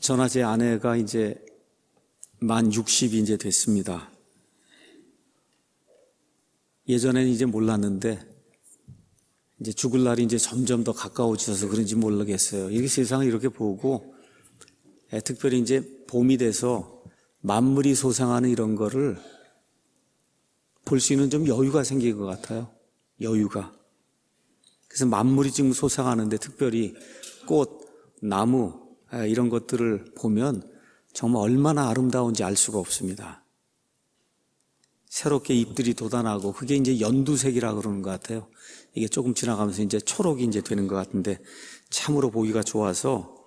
저나 제 아내가 이제 만 60이 이제 됐습니다. 예전에는 이제 몰랐는데 이제 죽을 날이 이제 점점 더 가까워져서 그런지 모르겠어요. 이게 세상을 이렇게 보고 특별히 이제 봄이 돼서 만물이 솟아나는 이런 거를 볼 수 있는 좀 여유가 생긴 것 같아요. 여유가. 그래서 만물이 지금 솟아나는데 특별히 꽃, 나무 이런 것들을 보면 정말 얼마나 아름다운지 알 수가 없습니다. 새롭게 잎들이 돋아나고 그게 이제 연두색이라 그러는 것 같아요. 이게 조금 지나가면서 이제 초록이 이제 되는 것 같은데 참으로 보기가 좋아서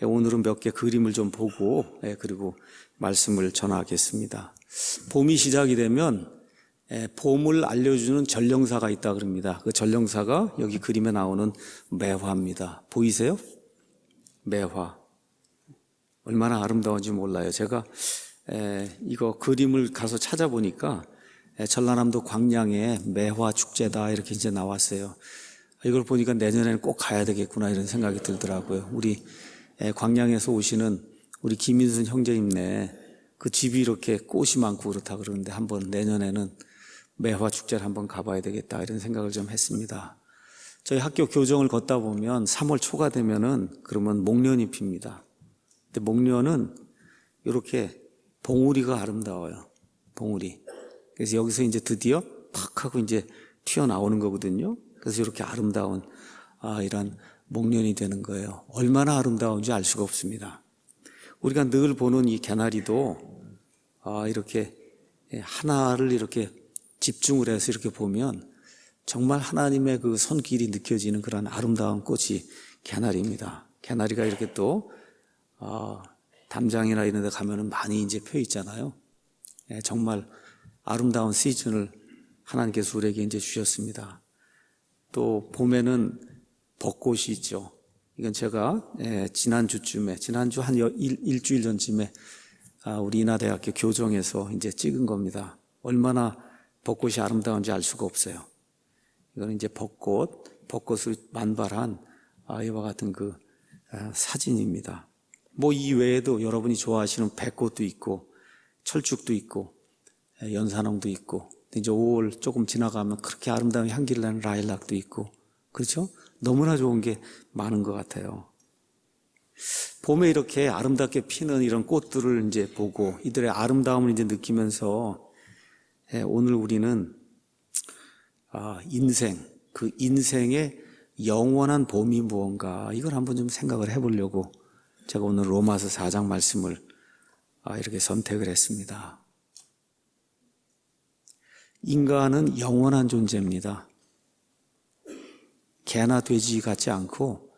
오늘은 몇 개 그림을 좀 보고 그리고 말씀을 전하겠습니다. 봄이 시작이 되면 봄을 알려주는 전령사가 있다 그럽니다. 그 전령사가 여기 그림에 나오는 매화입니다. 보이세요? 매화. 얼마나 아름다운지 몰라요. 제가 이거 그림을 가서 찾아보니까 전라남도 광양에 매화 축제다 이렇게 이제 나왔어요. 이걸 보니까 내년에는 꼭 가야 되겠구나 이런 생각이 들더라고요. 우리 광양에서 오시는 우리 김인순 형제님네 그 집이 이렇게 꽃이 많고 그렇다 그러는데 한번 내년에는 매화 축제를 한번 가봐야 되겠다 이런 생각을 좀 했습니다. 저희 학교 교정을 걷다 보면 3월 초가 되면은 그러면 목련이 핍니다. 근데 목련은 이렇게 봉우리가 아름다워요. 봉우리. 그래서 여기서 이제 드디어 팍 하고 이제 튀어나오는 거거든요. 그래서 이렇게 아름다운 이런 목련이 되는 거예요. 얼마나 아름다운지 알 수가 없습니다. 우리가 늘 보는 이 개나리도 이렇게 하나를 이렇게 집중을 해서 이렇게 보면 정말 하나님의 그 손길이 느껴지는 그런 아름다운 꽃이 개나리입니다. 개나리가 이렇게 또 담장이나 이런 데 가면은 많이 이제 펴 있잖아요. 정말 아름다운 시즌을 하나님께서 우리에게 이제 주셨습니다. 또 봄에는 벚꽃이 있죠. 이건 제가 지난주 한 일주일 전쯤에 우리 인하대학교 교정에서 이제 찍은 겁니다. 얼마나 벚꽃이 아름다운지 알 수가 없어요. 이거는 이제 벚꽃을 만발한 이와 같은 그 사진입니다. 뭐 이 외에도 여러분이 좋아하시는 백꽃도 있고 철쭉도 있고 연산홍도 있고 이제 5월 조금 지나가면 그렇게 아름다운 향기를 내는 라일락도 있고 그렇죠? 너무나 좋은 게 많은 것 같아요. 봄에 이렇게 아름답게 피는 이런 꽃들을 이제 보고 이들의 아름다움을 이제 느끼면서 오늘 우리는 그 인생의 영원한 봄이 무언가 이걸 한번 좀 생각을 해보려고 제가 오늘 로마서 4장 말씀을 이렇게 선택을 했습니다. 인간은 영원한 존재입니다. 개나 돼지 같지 않고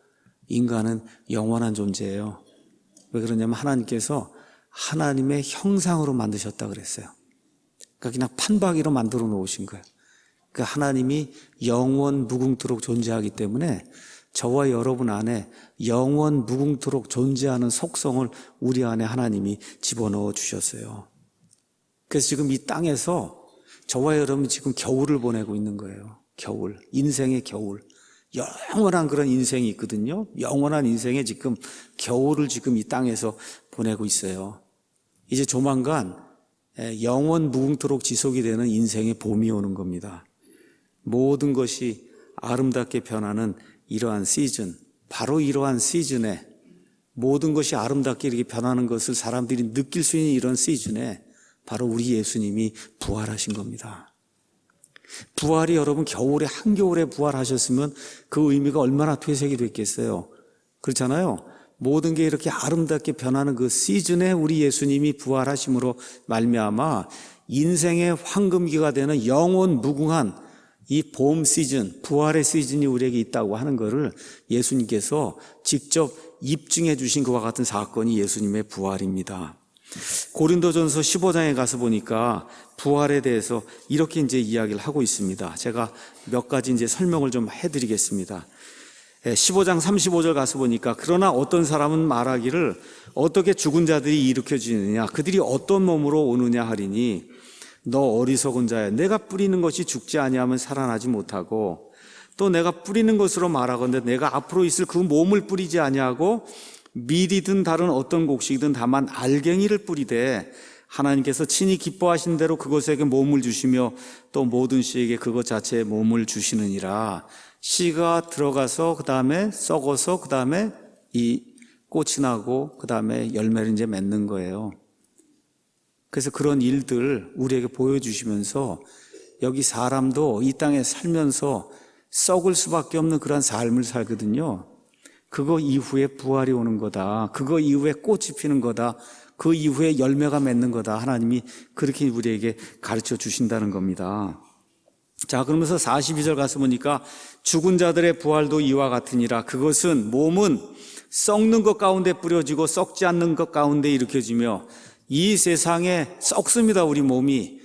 인간은 영원한 존재예요. 왜 그러냐면 하나님께서 하나님의 형상으로 만드셨다 그랬어요. 그러니까 그냥 판박이로 만들어 놓으신 거예요. 그러니까 하나님이 영원 무궁토록 존재하기 때문에 저와 여러분 안에 영원 무궁토록 존재하는 속성을 우리 안에 하나님이 집어넣어 주셨어요. 그래서 지금 이 땅에서 저와 여러분이 지금 겨울을 보내고 있는 거예요. 겨울, 인생의 겨울. 영원한 그런 인생이 있거든요. 영원한 인생의 지금 겨울을 지금 이 땅에서 보내고 있어요. 이제 조만간 영원 무궁토록 지속이 되는 인생의 봄이 오는 겁니다. 모든 것이 아름답게 변하는 이러한 시즌, 바로 이러한 시즌에 모든 것이 아름답게 이렇게 변하는 것을 사람들이 느낄 수 있는 이런 시즌에 바로 우리 예수님이 부활하신 겁니다. 부활이 여러분 겨울에 한겨울에 부활하셨으면 그 의미가 얼마나 퇴색이 됐겠어요. 그렇잖아요. 모든 게 이렇게 아름답게 변하는 그 시즌에 우리 예수님이 부활하심으로 말미암아 인생의 황금기가 되는 영원 무궁한 이 봄 시즌, 부활의 시즌이 우리에게 있다고 하는 것을 예수님께서 직접 입증해 주신 것과 같은 사건이 예수님의 부활입니다. 고린도전서 15장에 가서 보니까 부활에 대해서 이렇게 이제 이야기를 하고 있습니다. 제가 몇 가지 이제 설명을 좀 해드리겠습니다. 15장 35절 가서 보니까 그러나 어떤 사람은 말하기를 어떻게 죽은 자들이 일으켜지느냐 그들이 어떤 몸으로 오느냐 하리니 너 어리석은 자야 내가 뿌리는 것이 죽지 아니하면 살아나지 못하고 또 내가 뿌리는 것으로 말하건대 내가 앞으로 있을 그 몸을 뿌리지 아니하고 밀이든 다른 어떤 곡식이든 다만 알갱이를 뿌리되 하나님께서 친히 기뻐하신 대로 그것에게 몸을 주시며 또 모든 씨에게 그것 자체에 몸을 주시느니라. 씨가 들어가서 그 다음에 썩어서 그 다음에 이 꽃이 나고 그 다음에 열매를 이제 맺는 거예요. 그래서 그런 일들 우리에게 보여주시면서 여기 사람도 이 땅에 살면서 썩을 수밖에 없는 그런 삶을 살거든요. 그거 이후에 부활이 오는 거다. 그거 이후에 꽃이 피는 거다. 그 이후에 열매가 맺는 거다. 하나님이 그렇게 우리에게 가르쳐 주신다는 겁니다. 자, 그러면서 42절 가서 보니까 죽은 자들의 부활도 이와 같으니라. 그것은 몸은 썩는 것 가운데 뿌려지고 썩지 않는 것 가운데 일으켜지며 이 세상에 썩습니다. 우리 몸이.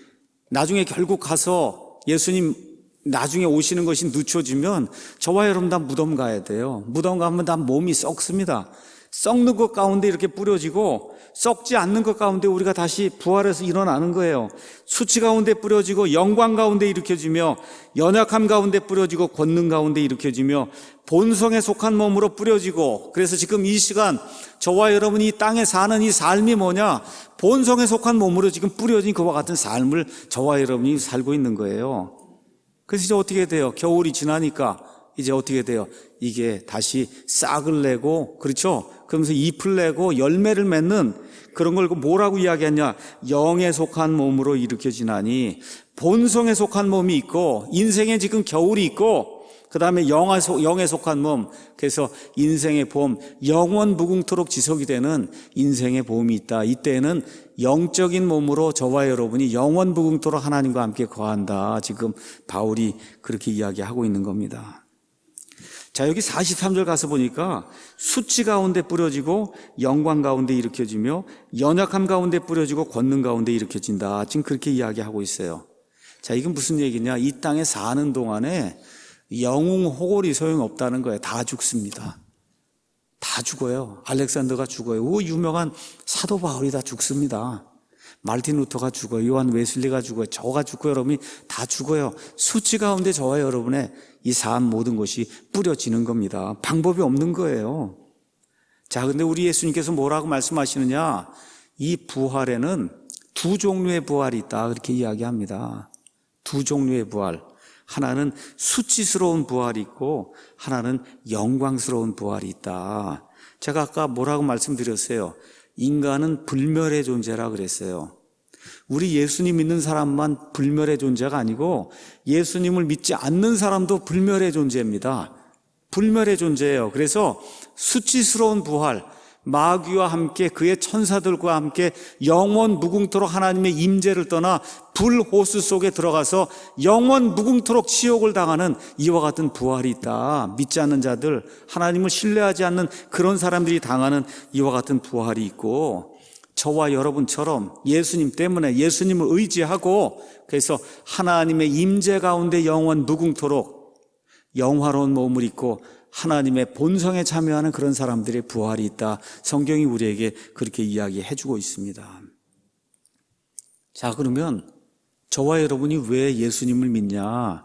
나중에 결국 가서 예수님 나중에 오시는 것이 늦춰지면 저와 여러분 다 무덤 가야 돼요. 무덤 가면 다 몸이 썩습니다. 썩는 것 가운데 이렇게 뿌려지고 썩지 않는 것 가운데 우리가 다시 부활해서 일어나는 거예요. 수치 가운데 뿌려지고 영광 가운데 일으켜지며 연약함 가운데 뿌려지고 권능 가운데 일으켜지며 본성에 속한 몸으로 뿌려지고, 그래서 지금 이 시간 저와 여러분이 이 땅에 사는 이 삶이 뭐냐? 본성에 속한 몸으로 지금 뿌려진 그와 같은 삶을 저와 여러분이 살고 있는 거예요. 그래서 이제 어떻게 돼요? 겨울이 지나니까 이제 어떻게 돼요? 이게 다시 싹을 내고, 그렇죠? 그러면서 잎을 내고 열매를 맺는 그런 걸 뭐라고 이야기하냐? 영에 속한 몸으로 일으켜지나니, 본성에 속한 몸이 있고 인생에 지금 겨울이 있고 그 다음에 영에 속한 몸, 그래서 인생의 봄, 영원 무궁토록 지속이 되는 인생의 봄이 있다. 이때에는 영적인 몸으로 저와 여러분이 영원 무궁토록 하나님과 함께 거한다. 지금 바울이 그렇게 이야기하고 있는 겁니다. 자, 여기 43절 가서 보니까 수치 가운데 뿌려지고 영광 가운데 일으켜지며 연약함 가운데 뿌려지고 권능 가운데 일으켜진다. 지금 그렇게 이야기하고 있어요. 자, 이건 무슨 얘기냐? 이 땅에 사는 동안에 영웅 호골이 소용없다는 거예요. 다 죽습니다. 다 죽어요. 알렉산더가 죽어요. 그 유명한 사도 바울이 다 죽습니다. 말틴 루터가 죽어요. 요한 웨슬리가 죽어요. 저가 죽고 여러분이 다 죽어요. 수치 가운데 저와 여러분의 이 삶 모든 것이 뿌려지는 겁니다. 방법이 없는 거예요. 자, 근데 우리 예수님께서 뭐라고 말씀하시느냐? 이 부활에는 두 종류의 부활이 있다. 그렇게 이야기합니다. 두 종류의 부활. 하나는 수치스러운 부활이 있고 하나는 영광스러운 부활이 있다. 제가 아까 뭐라고 말씀드렸어요? 인간은 불멸의 존재라 그랬어요. 우리 예수님 믿는 사람만 불멸의 존재가 아니고 예수님을 믿지 않는 사람도 불멸의 존재입니다. 불멸의 존재예요. 그래서 수치스러운 부활, 마귀와 함께 그의 천사들과 함께 영원 무궁토록 하나님의 임재를 떠나 불호수 속에 들어가서 영원 무궁토록 치욕을 당하는 이와 같은 부활이 있다. 믿지 않는 자들, 하나님을 신뢰하지 않는 그런 사람들이 당하는 이와 같은 부활이 있고, 저와 여러분처럼 예수님 때문에 예수님을 의지하고 그래서 하나님의 임재 가운데 영원 무궁토록 영화로운 몸을 입고 하나님의 본성에 참여하는 그런 사람들의 부활이 있다. 성경이 우리에게 그렇게 이야기해 주고 있습니다. 자, 그러면 저와 여러분이 왜 예수님을 믿냐?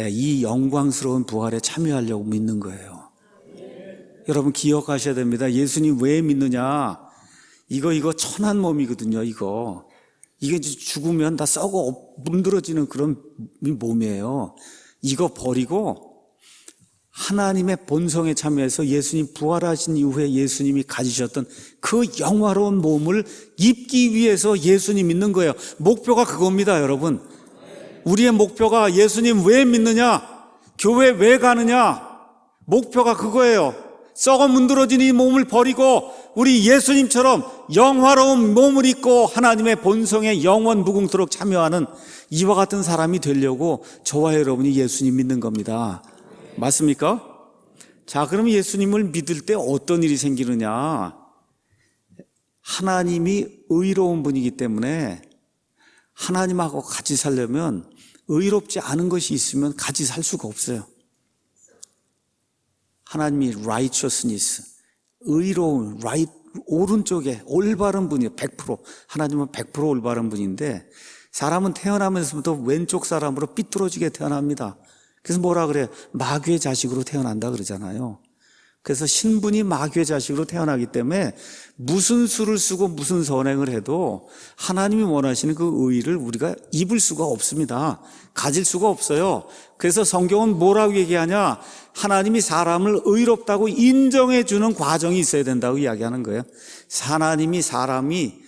이 영광스러운 부활에 참여하려고 믿는 거예요. 여러분 기억하셔야 됩니다. 예수님 왜 믿느냐? 이거 천한 몸이거든요. 이게 죽으면 다 썩어 문드러지는 그런 몸이에요. 이거 버리고 하나님의 본성에 참여해서 예수님 부활하신 이후에 예수님이 가지셨던 그 영화로운 몸을 입기 위해서 예수님 믿는 거예요. 목표가 그겁니다, 여러분. 우리의 목표가 예수님 왜 믿느냐? 교회 왜 가느냐? 목표가 그거예요. 썩어 문드러진 이 몸을 버리고 우리 예수님처럼 영화로운 몸을 입고 하나님의 본성에 영원 무궁토록 참여하는 이와 같은 사람이 되려고 저와 여러분이 예수님 믿는 겁니다. 맞습니까? 자, 그럼 예수님을 믿을 때 어떤 일이 생기느냐? 하나님이 의로운 분이기 때문에 하나님하고 같이 살려면 의롭지 않은 것이 있으면 같이 살 수가 없어요. 하나님이 righteousness, 의로운, 오른쪽에 올바른 분이에요. 100%. 하나님은 100% 올바른 분인데 사람은 태어나면서부터 왼쪽 사람으로 삐뚤어지게 태어납니다. 그래서 뭐라 그래요? 마귀의 자식으로 태어난다 그러잖아요. 그래서 신분이 마귀의 자식으로 태어나기 때문에 무슨 수를 쓰고 무슨 선행을 해도 하나님이 원하시는 그 의의를 우리가 입을 수가 없습니다. 가질 수가 없어요. 그래서 성경은 뭐라고 얘기하냐? 하나님이 사람을 의롭다고 인정해 주는 과정이 있어야 된다고 이야기하는 거예요. 하나님이 사람이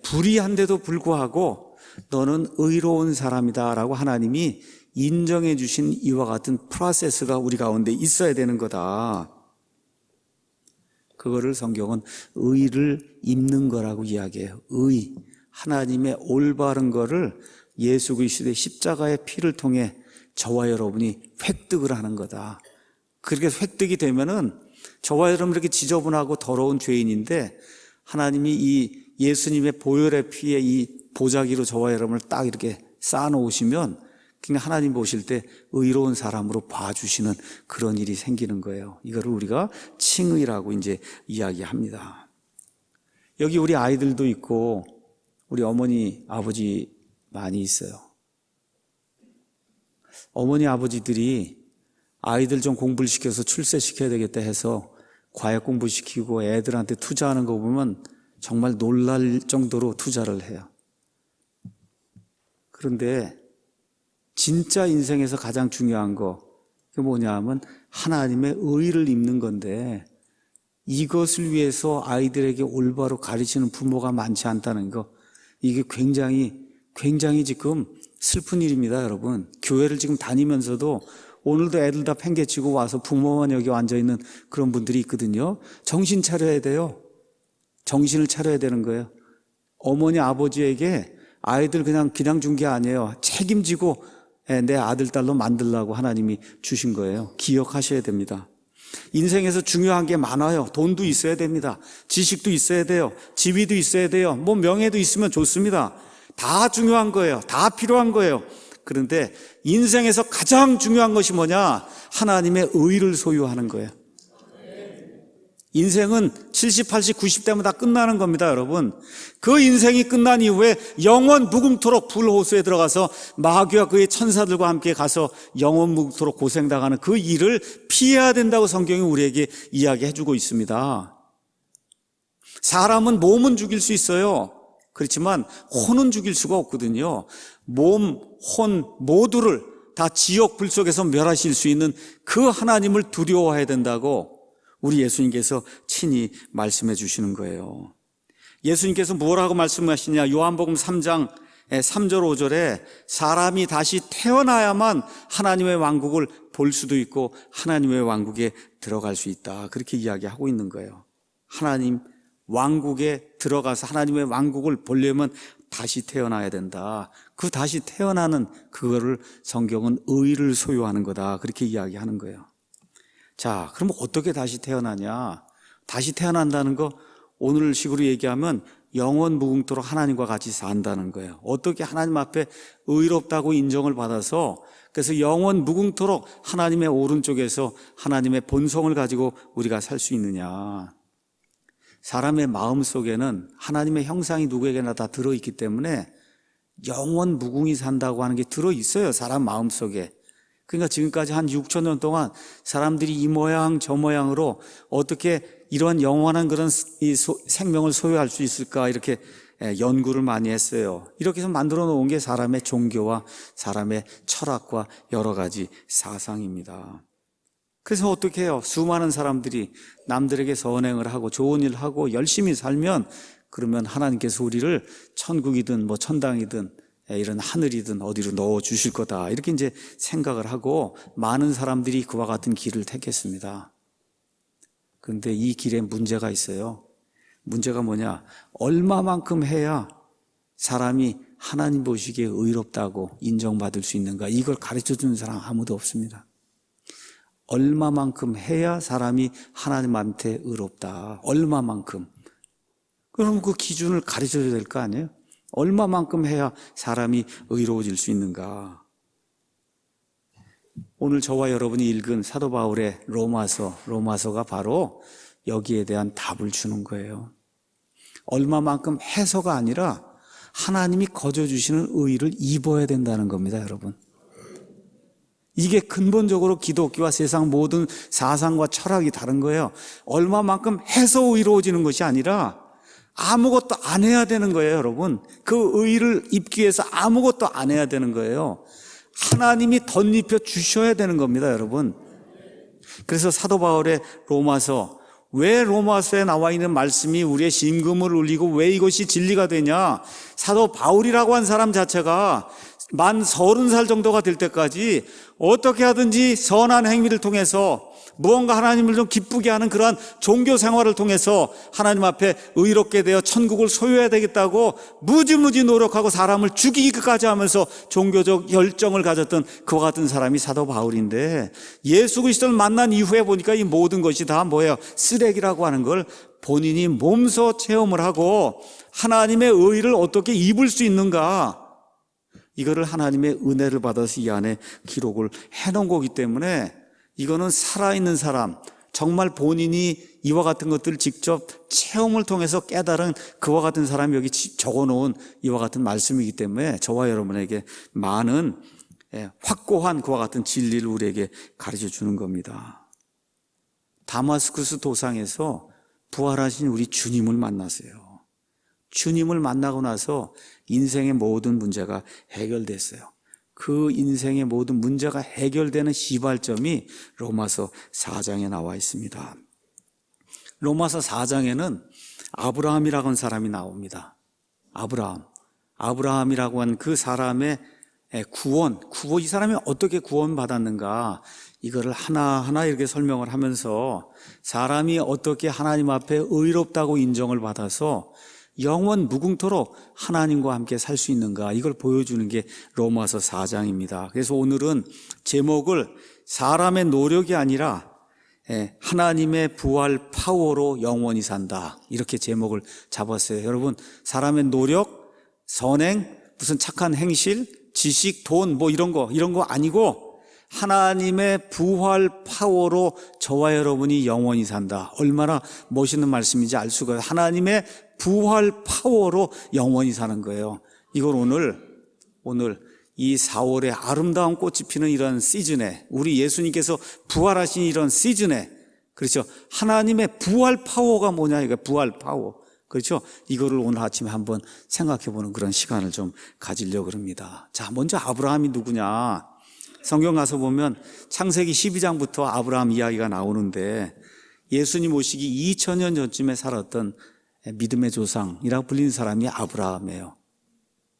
불의한데도 불구하고 너는 의로운 사람이다 라고 하나님이 인정해 주신 이와 같은 프로세스가 우리 가운데 있어야 되는 거다. 그거를 성경은 의를 입는 거라고 이야기해요. 의, 하나님의 올바른 거를 예수 그리스도의 십자가의 피를 통해 저와 여러분이 획득을 하는 거다. 그렇게 획득이 되면은 저와 여러분 이렇게 지저분하고 더러운 죄인인데 하나님이 이 예수님의 보혈의 피에 이 보자기로 저와 여러분을 딱 이렇게 쌓아놓으시면 그냥 하나님 보실 때 의로운 사람으로 봐주시는 그런 일이 생기는 거예요. 이거를 우리가 칭의라고 이제 이야기합니다. 여기 우리 아이들도 있고 우리 어머니 아버지 많이 있어요. 어머니 아버지들이 아이들 좀 공부를 시켜서 출세시켜야 되겠다 해서 과외 공부시키고 애들한테 투자하는 거 보면 정말 놀랄 정도로 투자를 해요. 그런데 진짜 인생에서 가장 중요한 거 그게 뭐냐 하면 하나님의 의를 입는 건데 이것을 위해서 아이들에게 올바로 가르치는 부모가 많지 않다는 거 이게 굉장히 지금 슬픈 일입니다. 여러분 교회를 지금 다니면서도 오늘도 애들 다 팽개치고 와서 부모만 여기 앉아있는 그런 분들이 있거든요. 정신 차려야 돼요. 정신을 차려야 되는 거예요. 어머니 아버지에게 아이들 그냥 준 게 아니에요. 책임지고 내 아들 딸로 만들라고 하나님이 주신 거예요. 기억하셔야 됩니다. 인생에서 중요한 게 많아요. 돈도 있어야 됩니다. 지식도 있어야 돼요. 지위도 있어야 돼요. 뭐 명예도 있으면 좋습니다. 다 중요한 거예요. 다 필요한 거예요. 그런데 인생에서 가장 중요한 것이 뭐냐? 하나님의 의를 소유하는 거예요. 인생은 70, 80, 90대면 다 끝나는 겁니다, 여러분. 그 인생이 끝난 이후에 영원 무궁토록 불호수에 들어가서 마귀와 그의 천사들과 함께 가서 영원 무궁토록 고생당하는 그 일을 피해야 된다고 성경이 우리에게 이야기해주고 있습니다. 사람은 몸은 죽일 수 있어요. 그렇지만 혼은 죽일 수가 없거든요. 몸, 혼 모두를 다 지옥 불 속에서 멸하실 수 있는 그 하나님을 두려워해야 된다고 우리 예수님께서 친히 말씀해 주시는 거예요. 예수님께서 뭐라고 말씀하시냐? 요한복음 3장 3절 5절에 사람이 다시 태어나야만 하나님의 왕국을 볼 수도 있고 하나님의 왕국에 들어갈 수 있다. 그렇게 이야기하고 있는 거예요. 하나님 왕국에 들어가서 하나님의 왕국을 보려면 다시 태어나야 된다. 그 다시 태어나는 그거를 성경은 의를 소유하는 거다. 그렇게 이야기하는 거예요. 자, 그럼 어떻게 다시 태어나냐? 다시 태어난다는 거 오늘 식으로 얘기하면 영원 무궁토록 하나님과 같이 산다는 거예요. 어떻게 하나님 앞에 의롭다고 인정을 받아서 그래서 영원 무궁토록 하나님의 오른쪽에서 하나님의 본성을 가지고 우리가 살 수 있느냐? 사람의 마음 속에는 하나님의 형상이 누구에게나 다 들어있기 때문에 영원 무궁히 산다고 하는 게 들어있어요. 사람 마음 속에. 그러니까 지금까지 한 6천 년 동안 사람들이 이 모양 저 모양으로 어떻게 이러한 영원한 그런 생명을 소유할 수 있을까 이렇게 연구를 많이 했어요. 이렇게 해서 만들어 놓은 게 사람의 종교와 사람의 철학과 여러 가지 사상입니다. 그래서 어떻게 해요? 수많은 사람들이 남들에게 선행을 하고 좋은 일을 하고 열심히 살면 그러면 하나님께서 우리를 천국이든 뭐 천당이든 이런 하늘이든 어디로 넣어 주실 거다. 이렇게 이제 생각을 하고 많은 사람들이 그와 같은 길을 택했습니다. 그런데 이 길에 문제가 있어요. 문제가 뭐냐? 얼마만큼 해야 사람이 하나님 보시기에 의롭다고 인정받을 수 있는가? 이걸 가르쳐 주는 사람 아무도 없습니다. 얼마만큼 해야 사람이 하나님한테 의롭다. 얼마만큼. 그럼 그 기준을 가르쳐 줘야 될 거 아니에요? 얼마만큼 해야 사람이 의로워질 수 있는가? 오늘 저와 여러분이 읽은 사도 바울의 로마서가 바로 여기에 대한 답을 주는 거예요. 얼마만큼 해서가 아니라 하나님이 거저 주시는 의를 입어야 된다는 겁니다, 여러분. 이게 근본적으로 기독교와 세상 모든 사상과 철학이 다른 거예요. 얼마만큼 해서 의로워지는 것이 아니라 아무것도 안 해야 되는 거예요, 여러분. 그 의를 입기 위해서 아무것도 안 해야 되는 거예요. 하나님이 덧입혀 주셔야 되는 겁니다, 여러분. 그래서 사도 바울의 로마서, 왜 로마서에 나와 있는 말씀이 우리의 심금을 울리고 왜 이것이 진리가 되냐? 사도 바울이라고 한 사람 자체가 만 30살 정도가 될 때까지 어떻게 하든지 선한 행위를 통해서 무언가 하나님을 좀 기쁘게 하는 그러한 종교 생활을 통해서 하나님 앞에 의롭게 되어 천국을 소유해야 되겠다고 무지무지 노력하고 사람을 죽이기까지 하면서 종교적 열정을 가졌던 그와 같은 사람이 사도 바울인데, 예수 그리스도를 만난 이후에 보니까 이 모든 것이 다 뭐예요? 쓰레기라고 하는 걸 본인이 몸소 체험을 하고 하나님의 의를 어떻게 입을 수 있는가, 이거를 하나님의 은혜를 받아서 이 안에 기록을 해놓은 거기 때문에 이거는 살아있는 사람, 정말 본인이 이와 같은 것들을 직접 체험을 통해서 깨달은 그와 같은 사람이 여기 적어놓은 이와 같은 말씀이기 때문에 저와 여러분에게 많은 확고한 그와 같은 진리를 우리에게 가르쳐 주는 겁니다. 다마스쿠스 도상에서 부활하신 우리 주님을 만났어요. 주님을 만나고 나서 인생의 모든 문제가 해결됐어요. 그 인생의 모든 문제가 해결되는 시발점이 로마서 4장에 나와 있습니다. 로마서 4장에는 아브라함이라고 하는 사람이 나옵니다. 아브라함이라고 한 그 사람의 구원, 이 사람이 어떻게 구원받았는가, 이거를 하나하나 이렇게 설명을 하면서 사람이 어떻게 하나님 앞에 의롭다고 인정을 받아서 영원 무궁토록 하나님과 함께 살 수 있는가, 이걸 보여주는 게 로마서 4장입니다. 그래서 오늘은 제목을 사람의 노력이 아니라 하나님의 부활 파워로 영원히 산다, 이렇게 제목을 잡았어요. 여러분, 사람의 노력, 선행, 무슨 착한 행실, 지식, 돈 뭐 이런 거 아니고 하나님의 부활 파워로 저와 여러분이 영원히 산다. 얼마나 멋있는 말씀인지 알 수가 없어요. 하나님의 부활 파워로 영원히 사는 거예요. 이걸 오늘 이 4월에 아름다운 꽃이 피는 이런 시즌에, 우리 예수님께서 부활하신 이런 시즌에, 그렇죠, 하나님의 부활 파워가 뭐냐, 이거 부활 파워, 그렇죠, 이거를 오늘 아침에 한번 생각해 보는 그런 시간을 좀 가지려고 합니다. 자, 먼저 아브라함이 누구냐? 성경 가서 보면 창세기 12장부터 아브라함 이야기가 나오는데, 예수님 오시기 2000년 전쯤에 살았던 믿음의 조상이라고 불리는 사람이 아브라함이에요.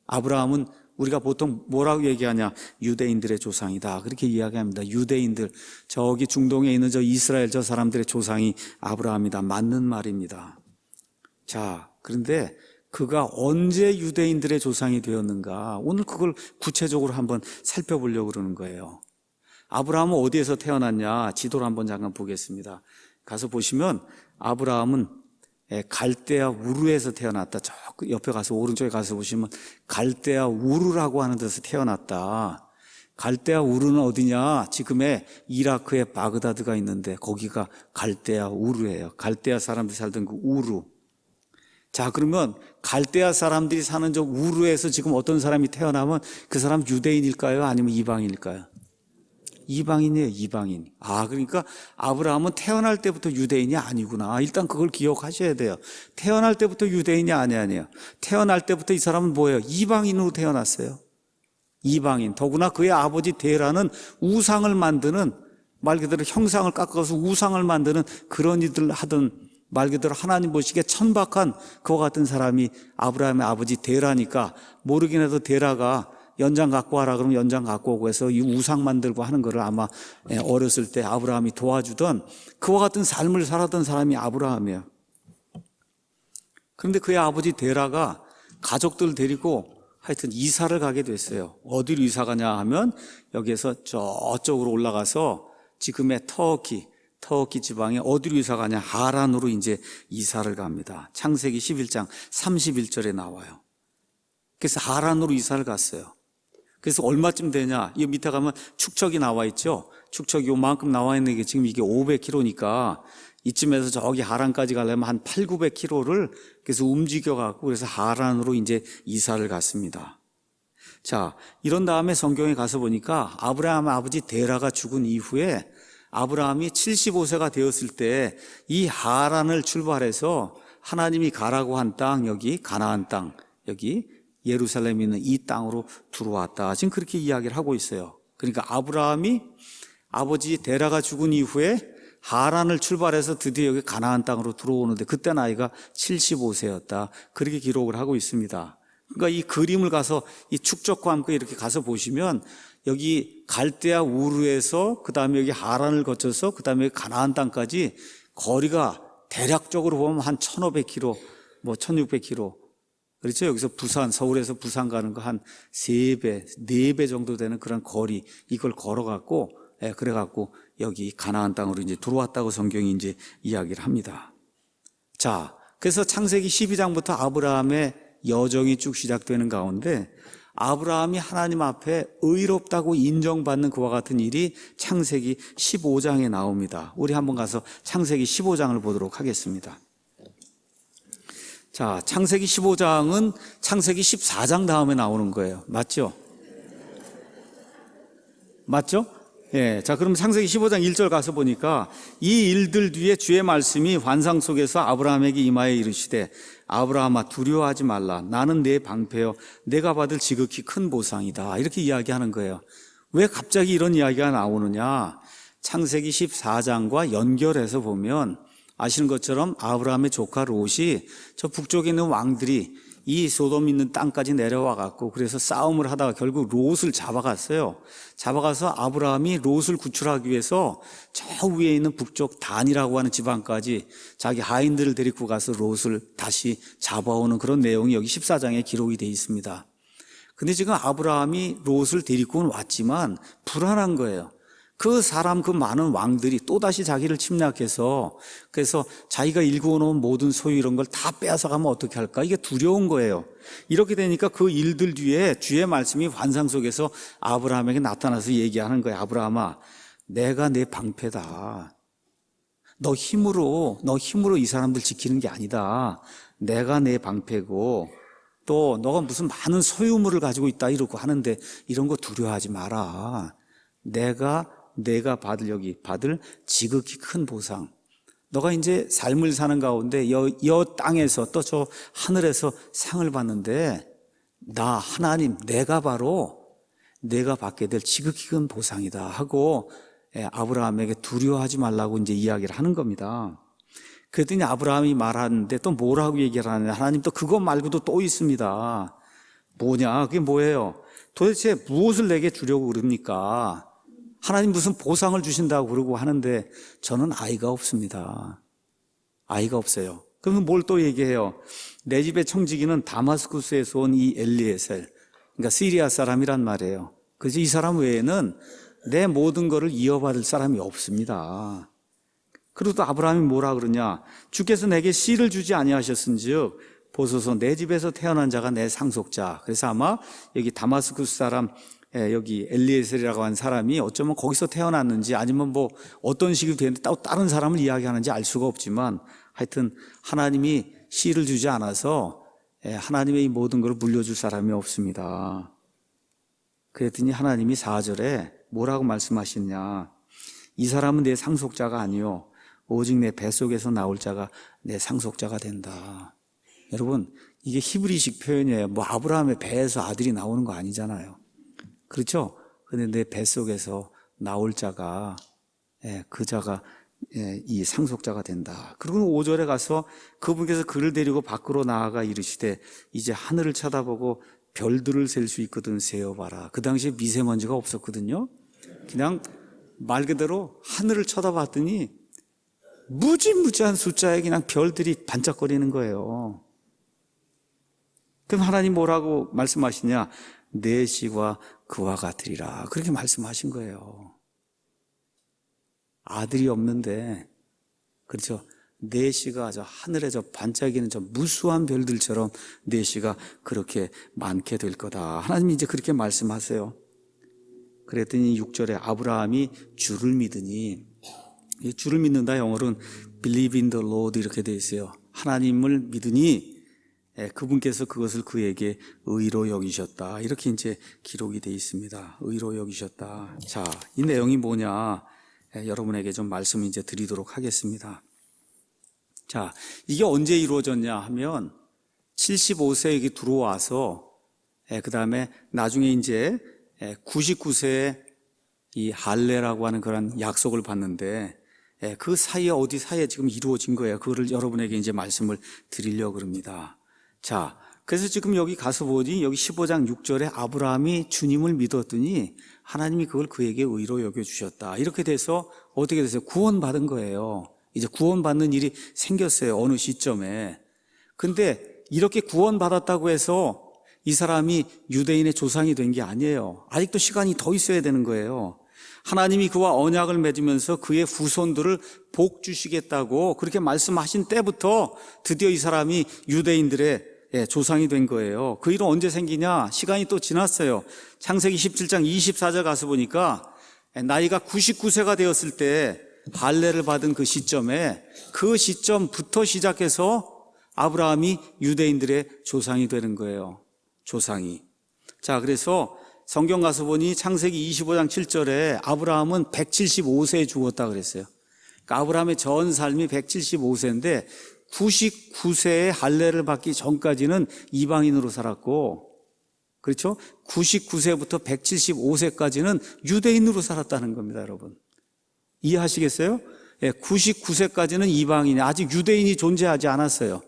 아브라함은 우리가 보통 뭐라고 얘기하냐, 유대인들의 조상이다, 그렇게 이야기합니다. 유대인들, 저기 중동에 있는 저 이스라엘 저 사람들의 조상이 아브라함이다, 맞는 말입니다. 자, 그런데 그가 언제 유대인들의 조상이 되었는가, 오늘 그걸 구체적으로 한번 살펴보려고 그러는 거예요. 아브라함은 어디에서 태어났냐, 지도를 한번 잠깐 보겠습니다. 가서 보시면 아브라함은 갈대아 우르에서 태어났다. 저 옆에 가서 오른쪽에 가서 보시면 갈대아 우르라고 하는 데서 태어났다. 갈대아 우르는 어디냐? 지금의 이라크의 바그다드가 있는데 거기가 갈대아 우르예요. 갈대아 사람들이 살던 그 우르. 자, 그러면 갈대아 사람들이 사는 저 우르에서 지금 어떤 사람이 태어나면 그 사람 유대인일까요? 아니면 이방인일까요? 이방인이에요, 이방인. 아, 그러니까 아브라함은 태어날 때부터 유대인이 아니구나. 일단 그걸 기억하셔야 돼요. 태어날 때부터 유대인이 아니에요. 태어날 때부터 이 사람은 뭐예요? 이방인으로 태어났어요. 이방인. 더구나 그의 아버지 데라는 우상을 만드는, 말 그대로 형상을 깎아서 우상을 만드는 그런 일들을 하던, 말 그대로 하나님 보시기에 천박한 그와 같은 사람이 아브라함의 아버지 데라니까, 모르긴 해도 데라가 연장 갖고 와라 그러면 연장 갖고 오고 해서 이 우상 만들고 하는 거를 아마 어렸을 때 아브라함이 도와주던 그와 같은 삶을 살았던 사람이 아브라함이에요. 그런데 그의 아버지 데라가 가족들 데리고 하여튼 이사를 가게 됐어요. 어디로 이사 가냐 하면 여기에서 저쪽으로 올라가서 지금의 터키 지방에 어디로 이사 가냐, 하란으로 이제 이사를 갑니다. 창세기 11장 31절에 나와요. 그래서 하란으로 이사를 갔어요. 그래서 얼마쯤 되냐, 이 밑에 가면 축척이 나와 있죠. 축척이 요만큼 나와 있는 게 지금 이게 500km니까 이쯤에서 저기 하란까지 가려면 한 800-900km를 그래서 움직여갖고 그래서 하란으로 이제 이사를 갔습니다. 자, 이런 다음에 성경에 가서 보니까 아브라함 아버지 데라가 죽은 이후에 아브라함이 75세가 되었을 때 이 하란을 출발해서 하나님이 가라고 한 땅, 여기 가나안 땅, 여기 예루살렘에 있는 이 땅으로 들어왔다. 지금 그렇게 이야기를 하고 있어요. 그러니까 아브라함이 아버지 데라가 죽은 이후에 하란을 출발해서 드디어 여기 가나안 땅으로 들어오는데 그때 나이가 75세였다. 그렇게 기록을 하고 있습니다. 그러니까 이 그림을 가서 이 축적과 함께 이렇게 가서 보시면 여기 갈대아 우르에서 그 다음에 여기 하란을 거쳐서 그 다음에 가나안 땅까지 거리가 대략적으로 보면 한 1500km, 뭐 1600km. 그렇죠? 여기서 부산, 서울에서 부산 가는 거 한 3배, 4배 정도 되는 그런 거리, 이걸 걸어갖고, 그래갖고 여기 가나안 땅으로 이제 들어왔다고 성경이 이제 이야기를 합니다. 자, 그래서 창세기 12장부터 아브라함의 여정이 쭉 시작되는 가운데 아브라함이 하나님 앞에 의롭다고 인정받는 그와 같은 일이 창세기 15장에 나옵니다. 우리 한번 가서 창세기 15장을 보도록 하겠습니다. 자, 창세기 15장은 창세기 14장 다음에 나오는 거예요. 맞죠? 맞죠? 예. 자, 그럼 창세기 15장 1절 가서 보니까 이 일들 뒤에 주의 말씀이 환상 속에서 아브라함에게 임하여 이르시되 아브라함아 두려워하지 말라. 나는 내 방패여 내가 받을 지극히 큰 보상이다. 이렇게 이야기하는 거예요. 왜 갑자기 이런 이야기가 나오느냐? 창세기 14장과 연결해서 보면 아시는 것처럼 아브라함의 조카 롯이 저 북쪽에 있는 왕들이 이 소돔 있는 땅까지 내려와 갖고 그래서 싸움을 하다가 결국 롯을 잡아갔어요. 잡아가서 아브라함이 롯을 구출하기 위해서 저 위에 있는 북쪽 단이라고 하는 지방까지 자기 하인들을 데리고 가서 롯을 다시 잡아오는 그런 내용이 여기 14장에 기록이 되어 있습니다. 근데 지금 아브라함이 롯을 데리고는 왔지만 불안한 거예요. 그 사람, 그 많은 왕들이 또다시 자기를 침략해서 그래서 자기가 일구어놓은 모든 소유 이런 걸 다 빼앗아가면 어떻게 할까? 이게 두려운 거예요. 이렇게 되니까 그 일들 뒤에 주의 말씀이 환상 속에서 아브라함에게 나타나서 얘기하는 거예요. 아브라함아, 내가 내 방패다. 너 힘으로 이 사람들 지키는 게 아니다. 내가 내 방패고 또 너가 무슨 많은 소유물을 가지고 있다 이러고 하는데 이런 거 두려워하지 마라. 내가 받을 지극히 큰 보상. 너가 이제 삶을 사는 가운데 여 땅에서 또 저 하늘에서 상을 받는데 나 하나님 내가 받게 될 지극히 큰 보상이다 하고 아브라함에게 두려워하지 말라고 이제 이야기를 하는 겁니다. 그랬더니 아브라함이 말하는데 또 뭐라고 얘기를 하느냐? 하나님 또 그것 말고도 또 있습니다. 뭐냐? 그게 뭐예요? 도대체 무엇을 내게 주려고 그럽니까? 하나님 무슨 보상을 주신다고 그러고 하는데 저는 아이가 없습니다. 아이가 없어요. 그러면 뭘 또 얘기해요? 내 집의 청지기는 다마스쿠스에서 온 이 엘리에셀, 그러니까 시리아 사람이란 말이에요. 그래서 이 사람 외에는 내 모든 것을 이어받을 사람이 없습니다. 그리고 또 아브라함이 뭐라 그러냐? 주께서 내게 씨를 주지 아니하셨은즉 보소서 내 집에서 태어난 자가 내 상속자. 그래서 아마 여기 다마스쿠스 사람 여기 엘리에셀이라고 하는 사람이 어쩌면 거기서 태어났는지 아니면 뭐 어떤 식이 되는데 또 다른 사람을 이야기하는지 알 수가 없지만 하여튼 하나님이 씨를 주지 않아서 하나님의 이 모든 걸 물려줄 사람이 없습니다. 그랬더니 하나님이 4절에 뭐라고 말씀하시느냐? 이 사람은 내 상속자가 아니요 오직 내 뱃속에서 나올 자가 내 상속자가 된다. 여러분 이게 히브리식 표현이에요. 뭐 아브라함의 배에서 아들이 나오는 거 아니잖아요. 그렇죠? 그런데 내 뱃속에서 나올 자가 그 자가 이 상속자가 된다. 그리고 5절에 가서 그분께서 그를 데리고 밖으로 나아가 이르시되 이제 하늘을 쳐다보고 별들을 셀 수 있거든 세어봐라. 그 당시에 미세먼지가 없었거든요. 그냥 말 그대로 하늘을 쳐다봤더니 무지무지한 숫자에 그냥 별들이 반짝거리는 거예요. 그럼 하나님 뭐라고 말씀하시냐? 내 씨가 그와 같으리라. 그렇게 말씀하신 거예요. 아들이 없는데, 그렇죠? 내 씨가 저 하늘에 저 반짝이는 저 무수한 별들처럼 내 씨가 그렇게 많게 될 거다. 하나님이 이제 그렇게 말씀하세요. 그랬더니 6절에 아브라함이 주를 믿으니, 주를 믿는다 영어로는 believe in the Lord 이렇게 돼 있어요. 하나님을 믿으니 그분께서 그것을 그에게 의로 여기셨다. 이렇게 이제 기록이 되어 있습니다. 의로 여기셨다. 자, 이 내용이 뭐냐? 여러분에게 좀 말씀을 이제 드리도록 하겠습니다. 자, 이게 언제 이루어졌냐 하면 75세에 들어와서 그 다음에 나중에 이제 99세에 이 할례라고 하는 그런 약속을 받는데 그 사이에 어디 사이에 지금 이루어진 거예요. 그거를 여러분에게 이제 말씀을 드리려고 합니다. 자, 그래서 지금 여기 가서 보니 여기 15장 6절에 아브라함이 주님을 믿었더니 하나님이 그걸 그에게 의로 여겨주셨다. 이렇게 돼서 어떻게 됐어요? 구원받은 거예요. 이제 구원받는 일이 생겼어요. 어느 시점에. 근데 이렇게 구원받았다고 해서 이 사람이 유대인의 조상이 된 게 아니에요. 아직도 시간이 더 있어야 되는 거예요. 하나님이 그와 언약을 맺으면서 그의 후손들을 복 주시겠다고 그렇게 말씀하신 때부터 드디어 이 사람이 유대인들의 조상이 된 거예요. 그 일은 언제 생기냐? 시간이 또 지났어요. 창세기 17장 24절 가서 보니까 나이가 99세가 되었을 때 할례를 받은 그 시점부터 시작해서 아브라함이 유대인들의 조상이 되는 거예요. 조상이. 자, 그래서 성경 가서 보니 창세기 25장 7절에 아브라함은 175세에 죽었다 그랬어요. 그러니까 아브라함의 전 삶이 175세인데 99세에 할례를 받기 전까지는 이방인으로 살았고, 그렇죠? 99세부터 175세까지는 유대인으로 살았다는 겁니다, 여러분. 이해하시겠어요? 99세까지는 이방인이, 아직 유대인이 존재하지 않았어요.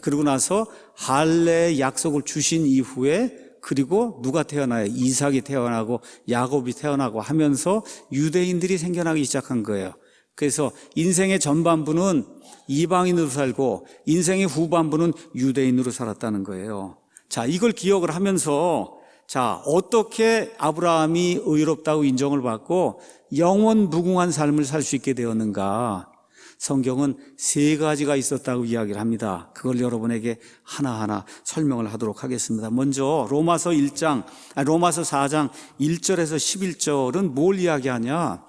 그리고 나서 할례의 약속을 주신 이후에 그리고 누가 태어나요? 이삭이 태어나고 야곱이 태어나고 하면서 유대인들이 생겨나기 시작한 거예요. 그래서 인생의 전반부는 이방인으로 살고 인생의 후반부는 유대인으로 살았다는 거예요. 자, 이걸 기억을 하면서 자, 어떻게 아브라함이 의롭다고 인정을 받고 영원 무궁한 삶을 살 수 있게 되었는가? 성경은 세 가지가 있었다고 이야기를 합니다. 그걸 여러분에게 하나하나 설명을 하도록 하겠습니다. 먼저 로마서 4장 1절에서 11절은 뭘 이야기하냐?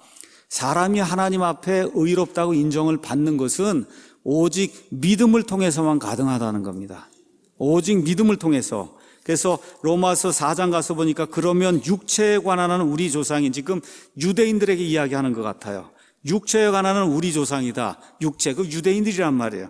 사람이 하나님 앞에 의롭다고 인정을 받는 것은 오직 믿음을 통해서만 가능하다는 겁니다. 오직 믿음을 통해서. 그래서 로마서 4장 가서 보니까 그러면 육체에 관한 우리 조상이 지금 유대인들에게 이야기하는 것 같아요. 육체에 관한 우리 조상이다. 육체, 그 유대인들이란 말이에요.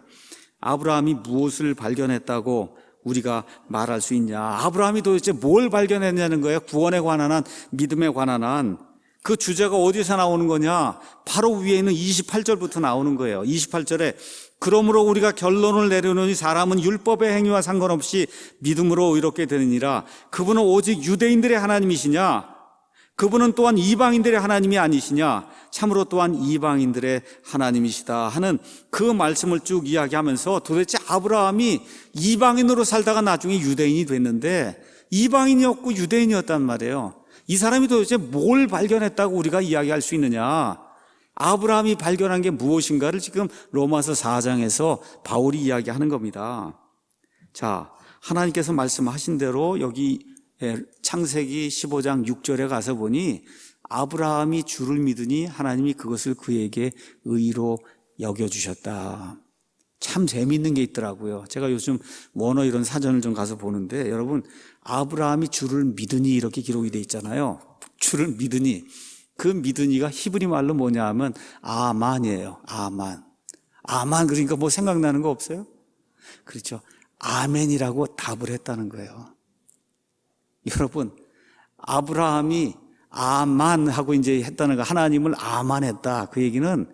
아브라함이 무엇을 발견했다고 우리가 말할 수 있냐? 아브라함이 도대체 뭘 발견했냐는 거예요. 구원에 관한 한, 믿음에 관한 한. 그 주제가 어디서 나오는 거냐? 바로 위에 있는 28절부터 나오는 거예요. 28절에 그러므로 우리가 결론을 내려놓으니 사람은 율법의 행위와 상관없이 믿음으로 의롭게 되느니라. 그분은 오직 유대인들의 하나님이시냐? 그분은 또한 이방인들의 하나님이 아니시냐? 참으로 또한 이방인들의 하나님이시다 하는 그 말씀을 쭉 이야기하면서 도대체 아브라함이 이방인으로 살다가 나중에 유대인이 됐는데 이방인이었고 유대인이었단 말이에요. 이 사람이 도대체 뭘 발견했다고 우리가 이야기할 수 있느냐? 아브라함이 발견한 게 무엇인가를 지금 로마서 4장에서 바울이 이야기하는 겁니다. 자, 하나님께서 말씀하신 대로 여기 창세기 15장 6절에 가서 보니 아브라함이 주를 믿으니 하나님이 그것을 그에게 의로 여겨주셨다. 참 재미있는 게 있더라고요. 제가 요즘 원어 이런 사전을 좀 가서 보는데 여러분, 아브라함이 주를 믿으니 이렇게 기록이 돼 있잖아요. 주를 믿으니. 그 믿으니가 히브리 말로 뭐냐 하면 아만이에요. 아만. 아만, 그러니까 뭐 생각나는 거 없어요? 그렇죠. 아멘이라고 답을 했다는 거예요. 여러분, 아브라함이 아만 하고 이제 했다는 거, 하나님을 아만했다. 그 얘기는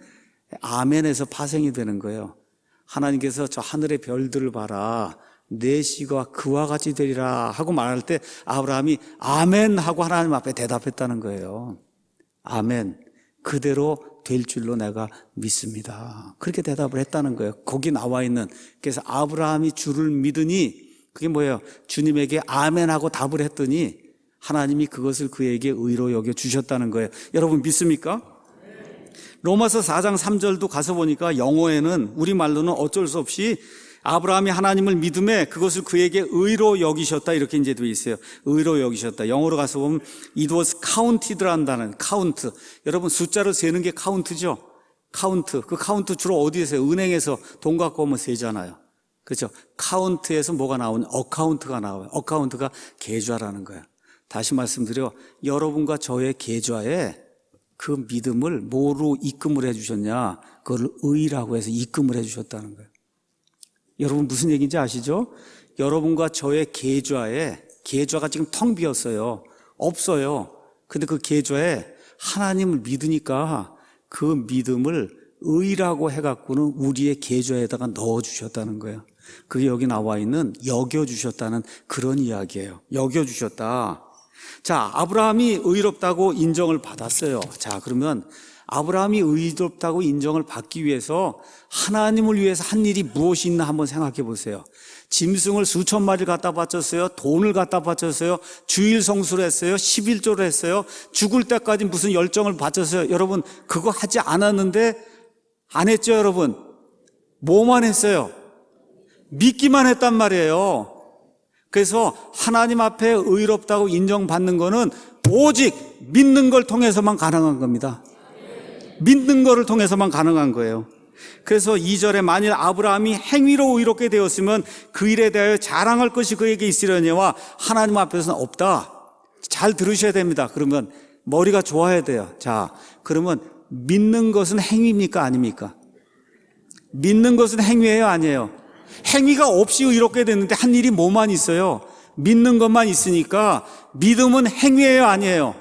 아멘에서 파생이 되는 거예요. 하나님께서 저 하늘의 별들을 봐라. 내 씨가 그와 같이 되리라 하고 말할 때 아브라함이 아멘 하고 하나님 앞에 대답했다는 거예요. 아멘. 그대로 될 줄로 내가 믿습니다. 그렇게 대답을 했다는 거예요. 거기 나와 있는. 그래서 아브라함이 주를 믿으니 그게 뭐예요? 주님에게 아멘하고 답을 했더니 하나님이 그것을 그에게 의로 여겨주셨다는 거예요. 여러분 믿습니까? 로마서 4장 3절도 가서 보니까 영어에는 우리말로는 어쩔 수 없이 아브라함이 하나님을 믿음에 그것을 그에게 의로 여기셨다 이렇게 이제 되어 있어요. 의로 여기셨다. 영어로 가서 보면 it was counted란다는 카운트. 여러분 숫자를 세는 게 카운트죠. 카운트. 그 카운트 주로 어디에서 해요? 은행에서 돈 갖고 오면 세잖아요. 그렇죠? 카운트에서 뭐가 나오는 어카운트가 나와요. 어카운트가 계좌라는 거예요. 다시 말씀드려, 여러분과 저의 계좌에 그 믿음을 뭐로 입금을 해주셨냐? 그걸 의라고 해서 입금을 해주셨다는 거예요. 여러분 무슨 얘기인지 아시죠? 여러분과 저의 계좌가 지금 텅 비었어요. 없어요. 근데 그 계좌에 하나님을 믿으니까 그 믿음을 의라고 해갖고는 우리의 계좌에다가 넣어주셨다는 거예요. 그게 여기 나와 있는 여겨주셨다는 그런 이야기예요. 여겨주셨다. 자, 아브라함이 의롭다고 인정을 받았어요. 자, 그러면 아브라함이 의롭다고 인정을 받기 위해서 하나님을 위해서 한 일이 무엇이 있나 한번 생각해 보세요. 짐승을 수천 마리를 갖다 바쳤어요. 돈을 갖다 바쳤어요. 주일 성수를 했어요. 11조를 했어요. 죽을 때까지 무슨 열정을 바쳤어요. 여러분 그거 하지 않았는데 안 했죠, 여러분? 뭐만 했어요? 믿기만 했단 말이에요. 그래서 하나님 앞에 의롭다고 인정받는 거는 오직 믿는 걸 통해서만 가능한 겁니다. 믿는 거를 통해서만 가능한 거예요. 그래서 2절에 만일 아브라함이 행위로 의롭게 되었으면 그 일에 대하여 자랑할 것이 그에게 있으려니와 하나님 앞에서는 없다. 잘 들으셔야 됩니다. 그러면 머리가 좋아야 돼요. 자, 그러면 믿는 것은 행위입니까? 아닙니까? 믿는 것은 행위예요? 아니에요? 행위가 없이 의롭게 됐는데 한 일이 뭐만 있어요? 믿는 것만 있으니까 믿음은 행위예요? 아니에요?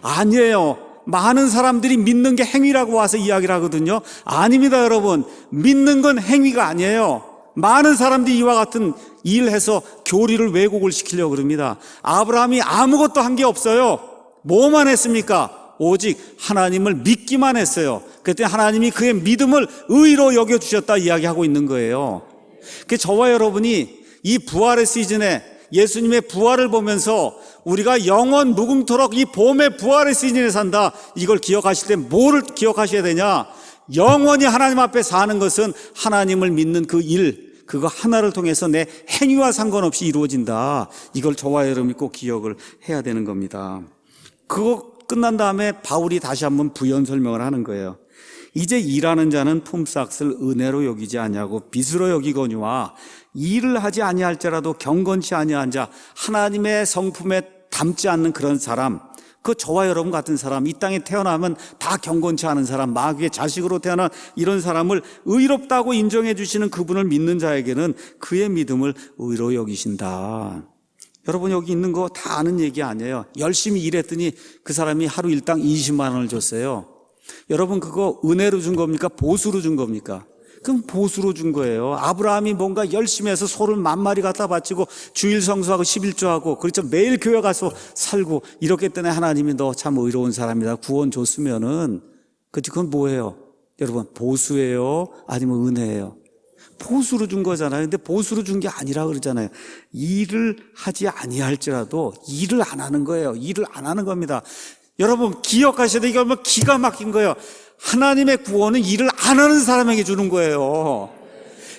아니에요. 많은 사람들이 믿는 게 행위라고 와서 이야기를 하거든요. 아닙니다, 여러분. 믿는 건 행위가 아니에요. 많은 사람들이 이와 같은 일을 해서 교리를 왜곡을 시키려고 그럽니다. 아브라함이 아무것도 한 게 없어요. 뭐만 했습니까? 오직 하나님을 믿기만 했어요. 그때 하나님이 그의 믿음을 의로 여겨주셨다 이야기하고 있는 거예요. 그 저와 여러분이 이 부활의 시즌에 예수님의 부활을 보면서 우리가 영원 무궁토록 이 봄의 부활의 시즌에 산다. 이걸 기억하실 때 뭐를 기억하셔야 되냐? 영원히 하나님 앞에 사는 것은 하나님을 믿는 그 일, 그거 하나를 통해서 내 행위와 상관없이 이루어진다. 이걸 저와 여러분이 꼭 기억을 해야 되는 겁니다. 그거 끝난 다음에 바울이 다시 한번 부연 설명을 하는 거예요. 이제 일하는 자는 품삯을 은혜로 여기지 아니하고 빚으로 여기거니와 일을 하지 아니할지라도 경건치 아니한 자, 하나님의 성품에 담지 않는 그런 사람, 그 저와 여러분 같은 사람, 이 땅에 태어나면 다 경건치 않은 사람, 마귀의 자식으로 태어난 이런 사람을 의롭다고 인정해 주시는 그분을 믿는 자에게는 그의 믿음을 의로 여기신다. 여러분 여기 있는 거 다 아는 얘기 아니에요. 열심히 일했더니 그 사람이 하루 일당 20만 원을 줬어요. 여러분 그거 은혜로 준 겁니까? 보수로 준 겁니까? 그럼 보수로 준 거예요. 아브라함이 뭔가 열심히 해서 소를 10,000마리 갖다 바치고 주일 성수하고 11조하고 그렇죠. 매일 교회 가서 살고 이렇기 때문에 하나님이 너 참 의로운 사람이다 구원 줬으면은 그건 뭐예요? 여러분 보수예요? 아니면 은혜예요? 보수로 준 거잖아요. 근데 보수로 준 게 아니라 그러잖아요. 일을 하지 아니할지라도 일을 안 하는 거예요. 일을 안 하는 겁니다. 여러분 기억하셔야 돼요. 이거 뭐 기가 막힌 거예요. 하나님의 구원은 일을 안 하는 사람에게 주는 거예요.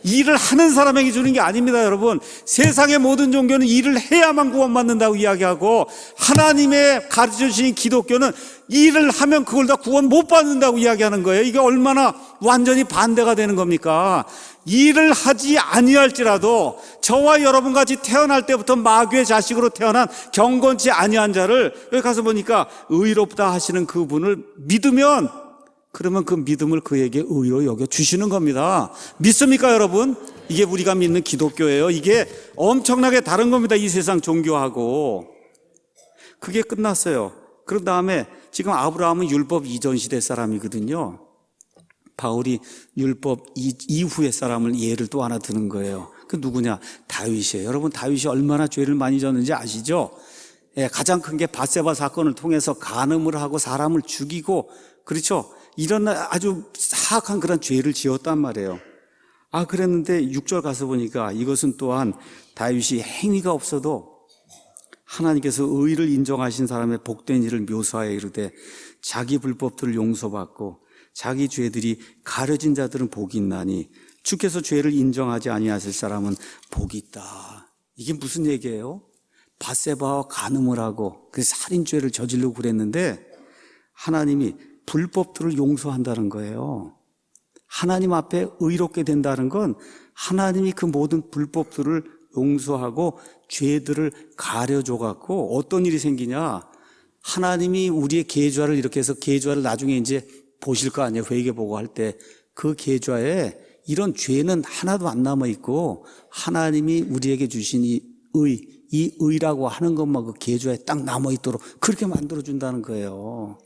일을 하는 사람에게 주는 게 아닙니다, 여러분. 세상의 모든 종교는 일을 해야만 구원받는다고 이야기하고 하나님의 가르쳐 주신 기독교는 일을 하면 그걸 다 구원 못 받는다고 이야기하는 거예요. 이게 얼마나 완전히 반대가 되는 겁니까? 일을 하지 아니할지라도 저와 여러분같이 태어날 때부터 마귀의 자식으로 태어난 경건치 아니한 자를 여기 가서 보니까 의롭다 하시는 그분을 믿으면 그러면 그 믿음을 그에게 의로 여겨주시는 겁니다. 믿습니까 여러분? 이게 우리가 믿는 기독교예요. 이게 엄청나게 다른 겁니다. 이 세상 종교하고. 그게 끝났어요. 그런 다음에 지금 아브라함은 율법 이전 시대 사람이거든요. 바울이 율법 이후의 사람을 예를 또 하나 드는 거예요. 그 누구냐? 다윗이에요. 여러분 다윗이 얼마나 죄를 많이 졌는지 아시죠? 예, 가장 큰 게 밧세바 사건을 통해서 간음을 하고 사람을 죽이고 그렇죠? 이런 아주 사악한 그런 죄를 지었단 말이에요. 그랬는데 6절 가서 보니까 이것은 또한 다윗이 행위가 없어도 하나님께서 의를 인정하신 사람의 복된 일을 묘사하여 이르되 자기 불법들을 용서받고 자기 죄들이 가려진 자들은 복이 있나니 주께서 죄를 인정하지 아니하실 사람은 복이 있다. 이게 무슨 얘기예요? 밧세바와 간음을 하고 그 살인죄를 저지르고 그랬는데 하나님이 불법들을 용서한다는 거예요. 하나님 앞에 의롭게 된다는 건 하나님이 그 모든 불법들을 용서하고 죄들을 가려줘갖고 어떤 일이 생기냐. 하나님이 우리의 계좌를 이렇게 해서 계좌를 나중에 이제 보실 거 아니에요. 회개 보고 할 때 그 계좌에 이런 죄는 하나도 안 남아있고 하나님이 우리에게 주신 이 의라고 하는 것만 그 계좌에 딱 남아있도록 그렇게 만들어준다는 거예요.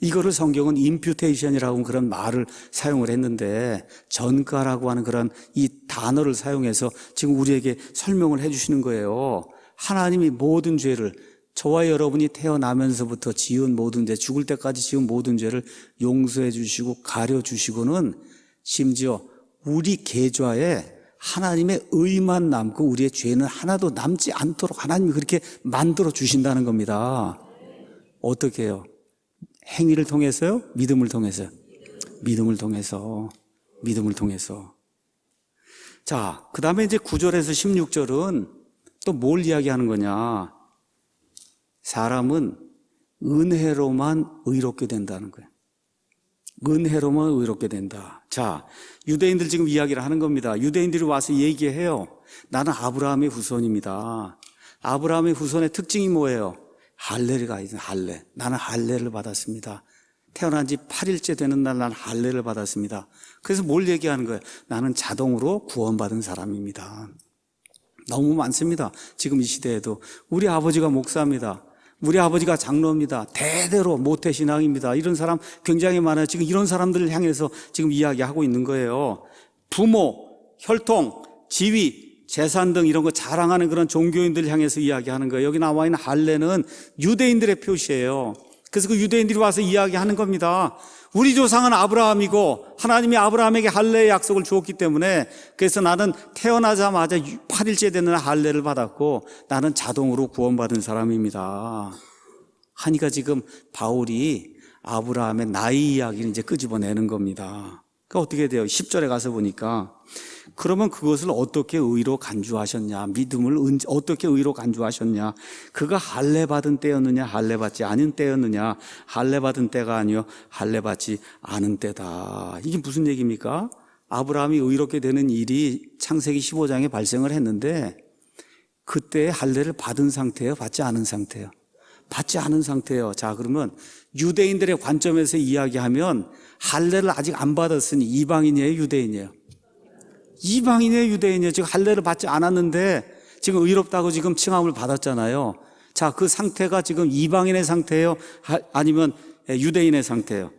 이거를 성경은 임퓨테이션이라고 그런 말을 사용을 했는데 전가라고 하는 그런 이 단어를 사용해서 지금 우리에게 설명을 해주시는 거예요. 하나님이 모든 죄를 저와 여러분이 태어나면서부터 지은 모든 죄, 죽을 때까지 지은 모든 죄를 용서해 주시고 가려 주시고는 심지어 우리 계좌에 하나님의 의만 남고 우리의 죄는 하나도 남지 않도록 하나님이 그렇게 만들어 주신다는 겁니다. 어떻게 해요? 행위를 통해서요? 믿음을 통해서요? 믿음을 통해서. 믿음을 통해서. 자, 그 다음에 이제 9절에서 16절은 또 뭘 이야기하는 거냐? 사람은 은혜로만 의롭게 된다는 거예요. 은혜로만 의롭게 된다. 자, 유대인들 지금 이야기를 하는 겁니다. 유대인들이 와서 얘기해요. 나는 아브라함의 후손입니다. 아브라함의 후손의 특징이 뭐예요? 할례가 있어요. 할례. 나는 할례를 받았습니다. 태어난 지 8일째 되는 날 나는 할례를 받았습니다. 그래서 뭘 얘기하는 거예요? 나는 자동으로 구원받은 사람입니다. 너무 많습니다. 지금 이 시대에도. 우리 아버지가 목사입니다. 우리 아버지가 장로입니다. 대대로 모태신앙입니다. 이런 사람 굉장히 많아요. 지금 이런 사람들을 향해서 지금 이야기하고 있는 거예요. 부모, 혈통, 지위, 재산 등 이런 거 자랑하는 그런 종교인들을 향해서 이야기하는 거예요. 여기 나와 있는 할례는 유대인들의 표시예요. 그래서 그 유대인들이 와서 이야기하는 겁니다. 우리 조상은 아브라함이고 하나님이 아브라함에게 할례의 약속을 주었기 때문에 그래서 나는 태어나자마자 8일째 되는 할례를 받았고 나는 자동으로 구원받은 사람입니다. 하니까 지금 바울이 아브라함의 나이 이야기를 이제 끄집어내는 겁니다. 그러니까 어떻게 돼요? 10절에 가서 보니까 그러면 그것을 어떻게 의로 간주하셨냐? 믿음을 어떻게 의로 간주하셨냐? 그가 할례 받은 때였느냐? 할례 받지 않은 때였느냐? 할례 받은 때가 아니요 할례 받지 않은 때다. 이게 무슨 얘기입니까? 아브라함이 의롭게 되는 일이 창세기 15장에 발생을 했는데 그때 할례를 받은 상태예요? 받지 않은 상태예요? 받지 않은 상태예요. 자, 그러면 유대인들의 관점에서 이야기하면 할례를 아직 안 받았으니 이방인이에요, 유대인이에요? 이방인의 유대인이에요. 지금 할례를 받지 않았는데 지금 의롭다고 지금 칭함을 받았잖아요. 자, 그 상태가 지금 이방인의 상태예요? 아니면 유대인의 상태예요?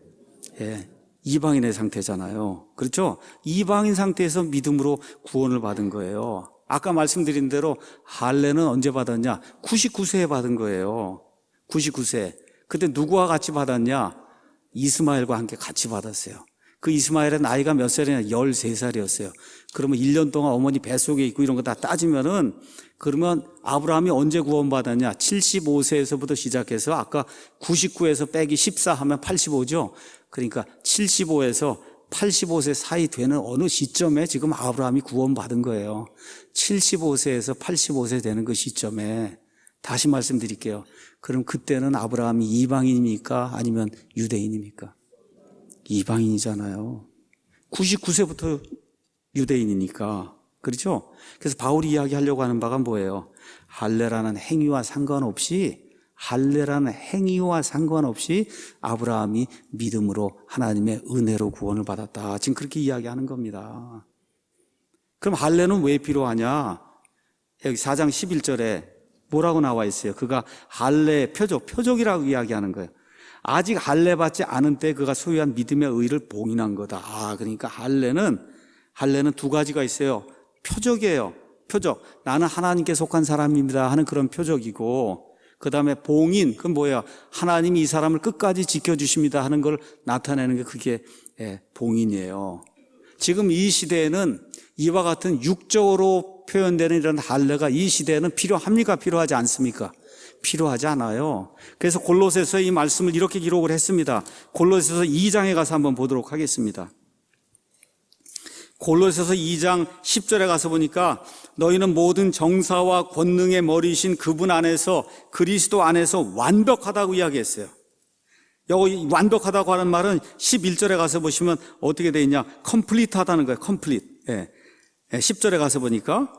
예, 이방인의 상태잖아요. 그렇죠? 이방인 상태에서 믿음으로 구원을 받은 거예요. 아까 말씀드린 대로 할례는 언제 받았냐? 99세에 받은 거예요. 99세. 그때 누구와 같이 받았냐? 이스마엘과 함께 같이 받았어요. 그 이스마엘의 나이가 몇 살이냐? 13살이었어요. 그러면 1년 동안 어머니 뱃속에 있고 이런 거 다 따지면은 그러면 아브라함이 언제 구원받았냐? 75세에서부터 시작해서 아까 99에서 빼기 14 하면 85죠. 그러니까 75에서 85세 사이 되는 어느 시점에 지금 아브라함이 구원받은 거예요. 75세에서 85세 되는 그 시점에. 다시 말씀드릴게요. 그럼 그때는 아브라함이 이방인입니까? 아니면 유대인입니까? 이방인이잖아요. 99세부터 유대인이니까. 그렇죠? 그래서 바울이 이야기하려고 하는 바가 뭐예요? 할례라는 행위와 상관없이 아브라함이 믿음으로 하나님의 은혜로 구원을 받았다. 지금 그렇게 이야기하는 겁니다. 그럼 할례는 왜 필요하냐? 여기 4장 11절에 뭐라고 나와 있어요? 그가 할례의 표적이라고 이야기하는 거예요. 아직 할례 받지 않은 때 그가 소유한 믿음의 의를 봉인한 거다. 아, 그러니까 할례는 두 가지가 있어요. 표적이에요. 표적. 나는 하나님께 속한 사람입니다 하는 그런 표적이고, 그 다음에 봉인. 그건 뭐예요? 하나님이 이 사람을 끝까지 지켜주십니다 하는 걸 나타내는 게 그게 봉인이에요. 지금 이 시대에는 이와 같은 육적으로 표현되는 이런 할례가 이 시대에는 필요합니까? 필요하지 않습니까? 필요하지 않아요. 그래서 골로새서 이 말씀을 이렇게 기록을 했습니다. 골로새서 2장에 가서 한번 보도록 하겠습니다. 골로새서 2장 10절에 가서 보니까 너희는 모든 정사와 권능의 머리이신 그분 안에서 그리스도 안에서 완벽하다고 이야기했어요. 여기 완벽하다고 하는 말은 11절에 가서 보시면 어떻게 되어 있냐? 컴플리트 하다는 거예요. 컴플리트. 10절에 가서 보니까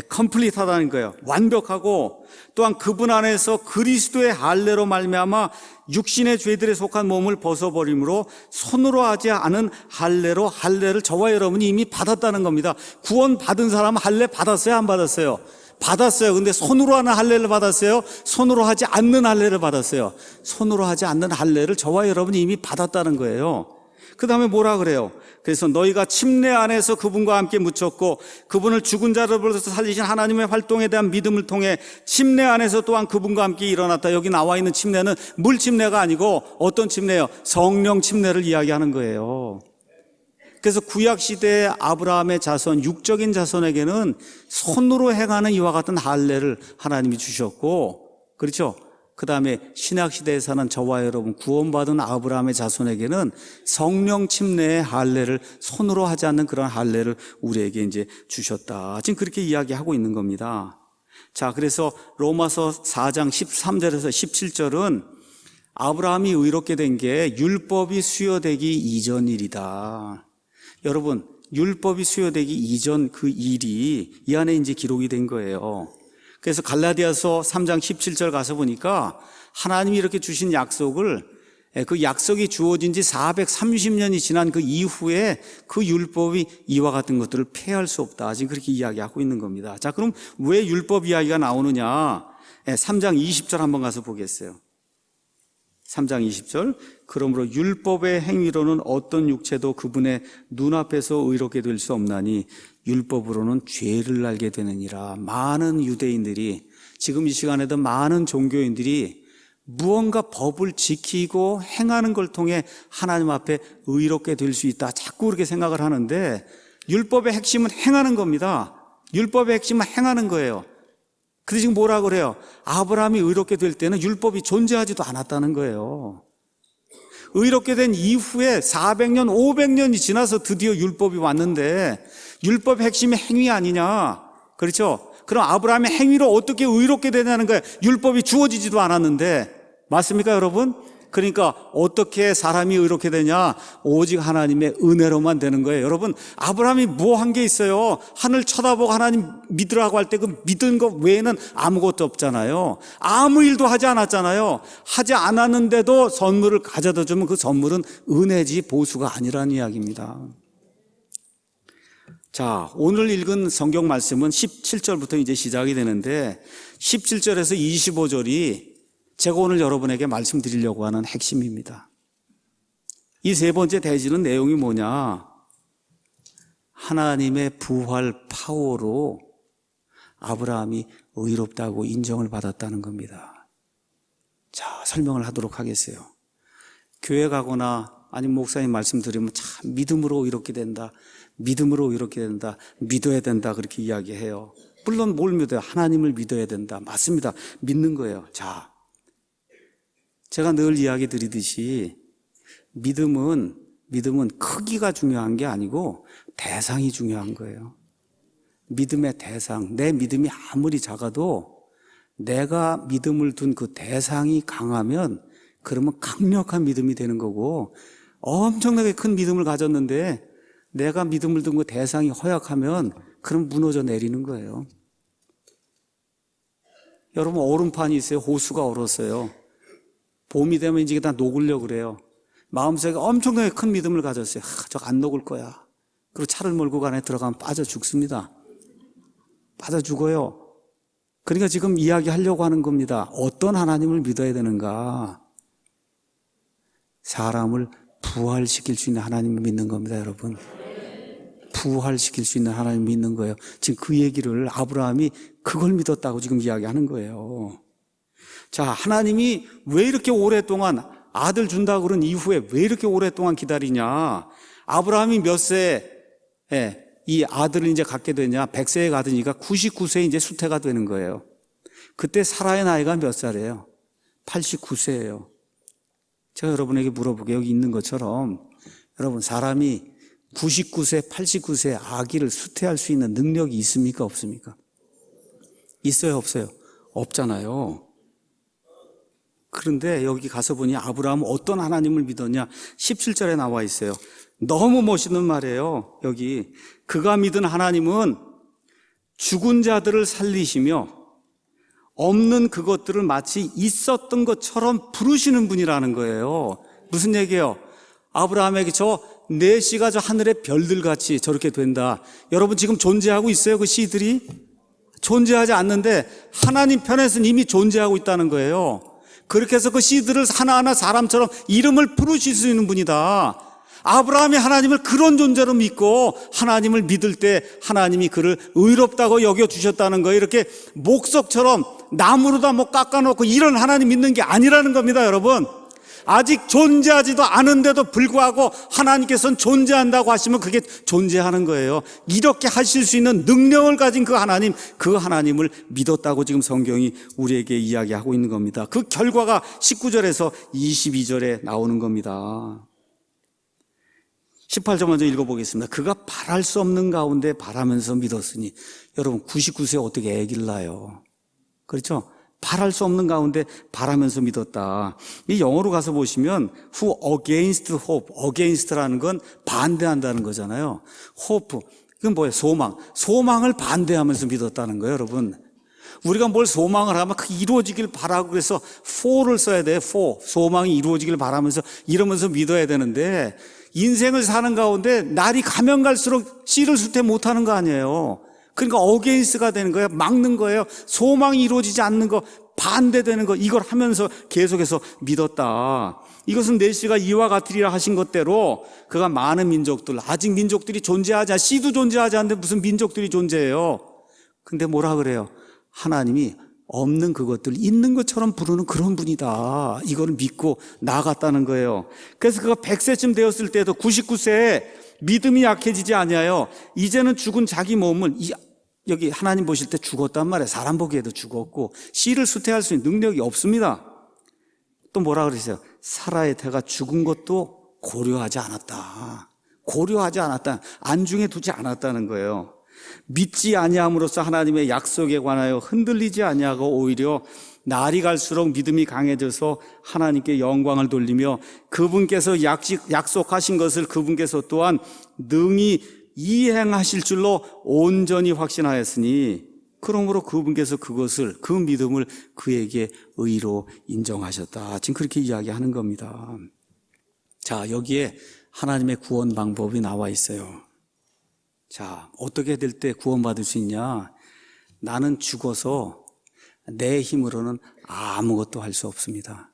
컴플리트 하다는 거예요. 완벽하고 또한 그분 안에서 그리스도의 할례로 말미암아 육신의 죄들에 속한 몸을 벗어버림으로 손으로 하지 않은 할례로 할례를 저와 여러분이 이미 받았다는 겁니다. 구원 받은 사람은 할례 받았어요? 안 받았어요? 받았어요. 근데 손으로 하는 할례를 받았어요? 손으로 하지 않는 할례를 받았어요? 손으로 하지 않는 할례를 저와 여러분이 이미 받았다는 거예요. 그 다음에 뭐라 그래요? 그래서 너희가 침례 안에서 그분과 함께 묻혔고 그분을 죽은 자로부터 살리신 하나님의 활동에 대한 믿음을 통해 침례 안에서 또한 그분과 함께 일어났다. 여기 나와 있는 침례는 물 침례가 아니고 어떤 침례예요? 성령 침례를 이야기하는 거예요. 그래서 구약시대의 아브라함의 자손, 육적인 자손에게는 손으로 행하는 이와 같은 할례를 하나님이 주셨고, 그렇죠? 그 다음에 신약시대에 사는 저와 여러분, 구원받은 아브라함의 자손에게는 성령 침례의 할례를 손으로 하지 않는 그런 할례를 우리에게 이제 주셨다. 지금 그렇게 이야기하고 있는 겁니다. 자, 그래서 로마서 4장 13절에서 17절은 아브라함이 의롭게 된 게 율법이 수여되기 이전 일이다. 여러분, 율법이 수여되기 이전 그 일이 이 안에 이제 기록이 된 거예요. 그래서 갈라디아서 3장 17절 가서 보니까 하나님이 이렇게 주신 약속을 그 약속이 주어진 지 430년이 지난 그 이후에 그 율법이 이와 같은 것들을 폐할 수 없다. 지금 그렇게 이야기하고 있는 겁니다. 자, 그럼 왜 율법 이야기가 나오느냐? 3장 20절 한번 가서 보겠어요. 3장 20절. 그러므로 율법의 행위로는 어떤 육체도 그분의 눈앞에서 의롭게 될 수 없나니 율법으로는 죄를 알게 되느니라. 많은 유대인들이, 지금 이 시간에도 많은 종교인들이 무언가 법을 지키고 행하는 걸 통해 하나님 앞에 의롭게 될 수 있다. 자꾸 그렇게 생각을 하는데 율법의 핵심은 행하는 겁니다. 율법의 핵심은 행하는 거예요. 근데 지금 뭐라 그래요? 아브라함이 의롭게 될 때는 율법이 존재하지도 않았다는 거예요. 의롭게 된 이후에 400년, 500년이 지나서 드디어 율법이 왔는데 율법의 핵심이 행위 아니냐? 그렇죠? 그럼 아브라함의 행위로 어떻게 의롭게 되냐는 거예요. 율법이 주어지지도 않았는데. 맞습니까, 여러분? 그러니까 어떻게 사람이 의롭게 되냐? 오직 하나님의 은혜로만 되는 거예요. 여러분, 아브라함이 뭐 한 게 있어요? 하늘 쳐다보고 하나님 믿으라고 할 때 그 믿은 것 외에는 아무것도 없잖아요. 아무 일도 하지 않았잖아요. 하지 않았는데도 선물을 가져다 주면 그 선물은 은혜지 보수가 아니라는 이야기입니다. 자, 오늘 읽은 성경 말씀은 17절부터 이제 시작이 되는데 17절에서 25절이 제가 오늘 여러분에게 말씀드리려고 하는 핵심입니다. 이 세 번째 대지는 내용이 뭐냐? 하나님의 부활 파워로 아브라함이 의롭다고 인정을 받았다는 겁니다. 자, 설명을 하도록 하겠어요. 교회 가거나 아니면 목사님 말씀 들으면 참 믿음으로 의롭게 된다. 믿음으로 의롭게 된다. 믿어야 된다. 그렇게 이야기해요. 물론 뭘 믿어요? 하나님을 믿어야 된다. 맞습니다. 믿는 거예요. 자, 제가 늘 이야기 드리듯이 믿음은 크기가 중요한 게 아니고 대상이 중요한 거예요. 믿음의 대상, 내 믿음이 아무리 작아도 내가 믿음을 둔 그 대상이 강하면 그러면 강력한 믿음이 되는 거고, 엄청나게 큰 믿음을 가졌는데 내가 믿음을 둔 그 대상이 허약하면 그럼 무너져 내리는 거예요. 여러분, 얼음판이 있어요. 호수가 얼었어요. 봄이 되면 이제 다 녹으려고 그래요. 마음속에 엄청나게 큰 믿음을 가졌어요. 저거 안 녹을 거야. 그리고 차를 몰고 그 안에 들어가면 빠져 죽습니다. 빠져 죽어요. 그러니까 지금 이야기하려고 하는 겁니다. 어떤 하나님을 믿어야 되는가? 사람을 부활시킬 수 있는 하나님을 믿는 겁니다, 여러분. 부활시킬 수 있는 하나님을 믿는 거예요. 지금 그 얘기를 아브라함이 그걸 믿었다고 지금 이야기하는 거예요. 자, 하나님이 왜 이렇게 오랫동안 아들 준다고 그런 이후에 왜 이렇게 오랫동안 기다리냐? 아브라함이 몇 세에 이 아들을 이제 갖게 되냐? 100세에 가더니까 99세에 이제 수태가 되는 거예요. 그때 사라의 나이가 몇 살이에요? 89세예요. 제가 여러분에게 물어보게 여기 있는 것처럼 여러분, 사람이 99세, 89세 아기를 수태할 수 있는 능력이 있습니까? 없습니까? 있어요, 없어요? 없잖아요. 그런데 여기 가서 보니 아브라함은 어떤 하나님을 믿었냐? 17절에 나와 있어요. 너무 멋있는 말이에요. 여기 그가 믿은 하나님은 죽은 자들을 살리시며 없는 그것들을 마치 있었던 것처럼 부르시는 분이라는 거예요. 무슨 얘기예요? 아브라함에게 저 내 씨가 저 하늘의 별들같이 저렇게 된다. 여러분 지금 존재하고 있어요? 그 씨들이? 존재하지 않는데 하나님 편에서는 이미 존재하고 있다는 거예요. 그렇게 해서 그 씨들을 하나하나 사람처럼 이름을 부르실 수 있는 분이다. 아브라함이 하나님을 그런 존재로 믿고 하나님을 믿을 때 하나님이 그를 의롭다고 여겨주셨다는 거예요. 이렇게 목석처럼 나무로다 뭐 깎아놓고 이런 하나님 믿는 게 아니라는 겁니다, 여러분. 아직 존재하지도 않은데도 불구하고 하나님께서는 존재한다고 하시면 그게 존재하는 거예요. 이렇게 하실 수 있는 능력을 가진 그 하나님을 믿었다고 지금 성경이 우리에게 이야기하고 있는 겁니다. 그 결과가 19절에서 22절에 나오는 겁니다. 18절 먼저 읽어보겠습니다. 그가 바랄 수 없는 가운데 바라면서 믿었으니. 여러분 99세에 어떻게 애기를 낳아요? 그렇죠? 바랄 수 없는 가운데 바라면서 믿었다. 이 영어로 가서 보시면 who against hope, against라는 건 반대한다는 거잖아요. hope, 그건 뭐예요? 소망을 반대하면서 믿었다는 거예요, 여러분. 우리가 뭘 소망을 하면 그 이루어지길 바라고 그래서 for를 써야 돼요. for, 소망이 이루어지길 바라면서 이러면서 믿어야 되는데 인생을 사는 가운데 날이 가면 갈수록 씨를 수태 못하는 거 아니에요. 그러니까 어게인스가 되는 거예요. 막는 거예요. 소망이 이루어지지 않는 거, 반대되는 거, 이걸 하면서 계속해서 믿었다. 이것은 내시가 이와 같으리라 하신 것대로 그가 많은 민족들, 아직 민족들이 존재하지, 씨도 존재하지 않는데 무슨 민족들이 존재해요. 근데 뭐라 그래요? 하나님이 없는 그것들 있는 것처럼 부르는 그런 분이다. 이거를 믿고 나아갔다는 거예요. 그래서 그가 100세쯤 되었을 때도 99세에 믿음이 약해지지 아니하여 이제는 죽은 자기 몸을 여기 하나님 보실 때 죽었단 말이에요. 사람 보기에도 죽었고 씨를 수태할 수 있는 능력이 없습니다. 또 뭐라 그러세요? 사라의 태가 죽은 것도 고려하지 않았다. 고려하지 않았다. 안중에 두지 않았다는 거예요. 믿지 아니함으로써 하나님의 약속에 관하여 흔들리지 아니하고 오히려 날이 갈수록 믿음이 강해져서 하나님께 영광을 돌리며 그분께서 약속하신 것을 그분께서 또한 능히 이행하실 줄로 온전히 확신하였으니 그러므로 그분께서 그것을, 그 믿음을 그에게 의로 인정하셨다. 지금 그렇게 이야기하는 겁니다. 자, 여기에 하나님의 구원 방법이 나와 있어요. 자, 어떻게 될 때 구원받을 수 있냐? 나는 죽어서 내 힘으로는 아무것도 할 수 없습니다.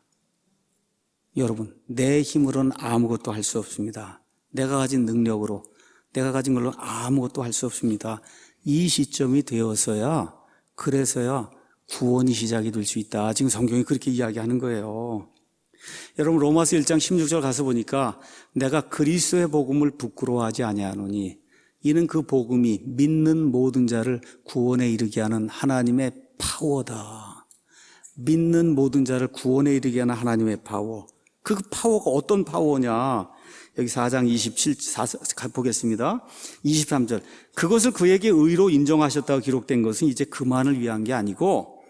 여러분, 내 힘으로는 아무것도 할 수 없습니다. 내가 가진 능력으로, 내가 가진 걸로 아무것도 할 수 없습니다. 이 시점이 되어서야, 그래서야 구원이 시작이 될 수 있다. 지금 성경이 그렇게 이야기하는 거예요. 여러분, 로마서 1장 16절 가서 보니까 내가 그리스도의 복음을 부끄러워하지 아니하노니 이는 그 복음이 믿는 모든 자를 구원에 이르게 하는 하나님의 파워다. 믿는 모든 자를 구원에 이르게 하는 하나님의 파워. 그 파워가 어떤 파워냐? 여기 4장 27, 보겠습니다. 23절. 그것을 그에게 의로 인정하셨다고 기록된 것은 이제 그만을 위한 게 아니고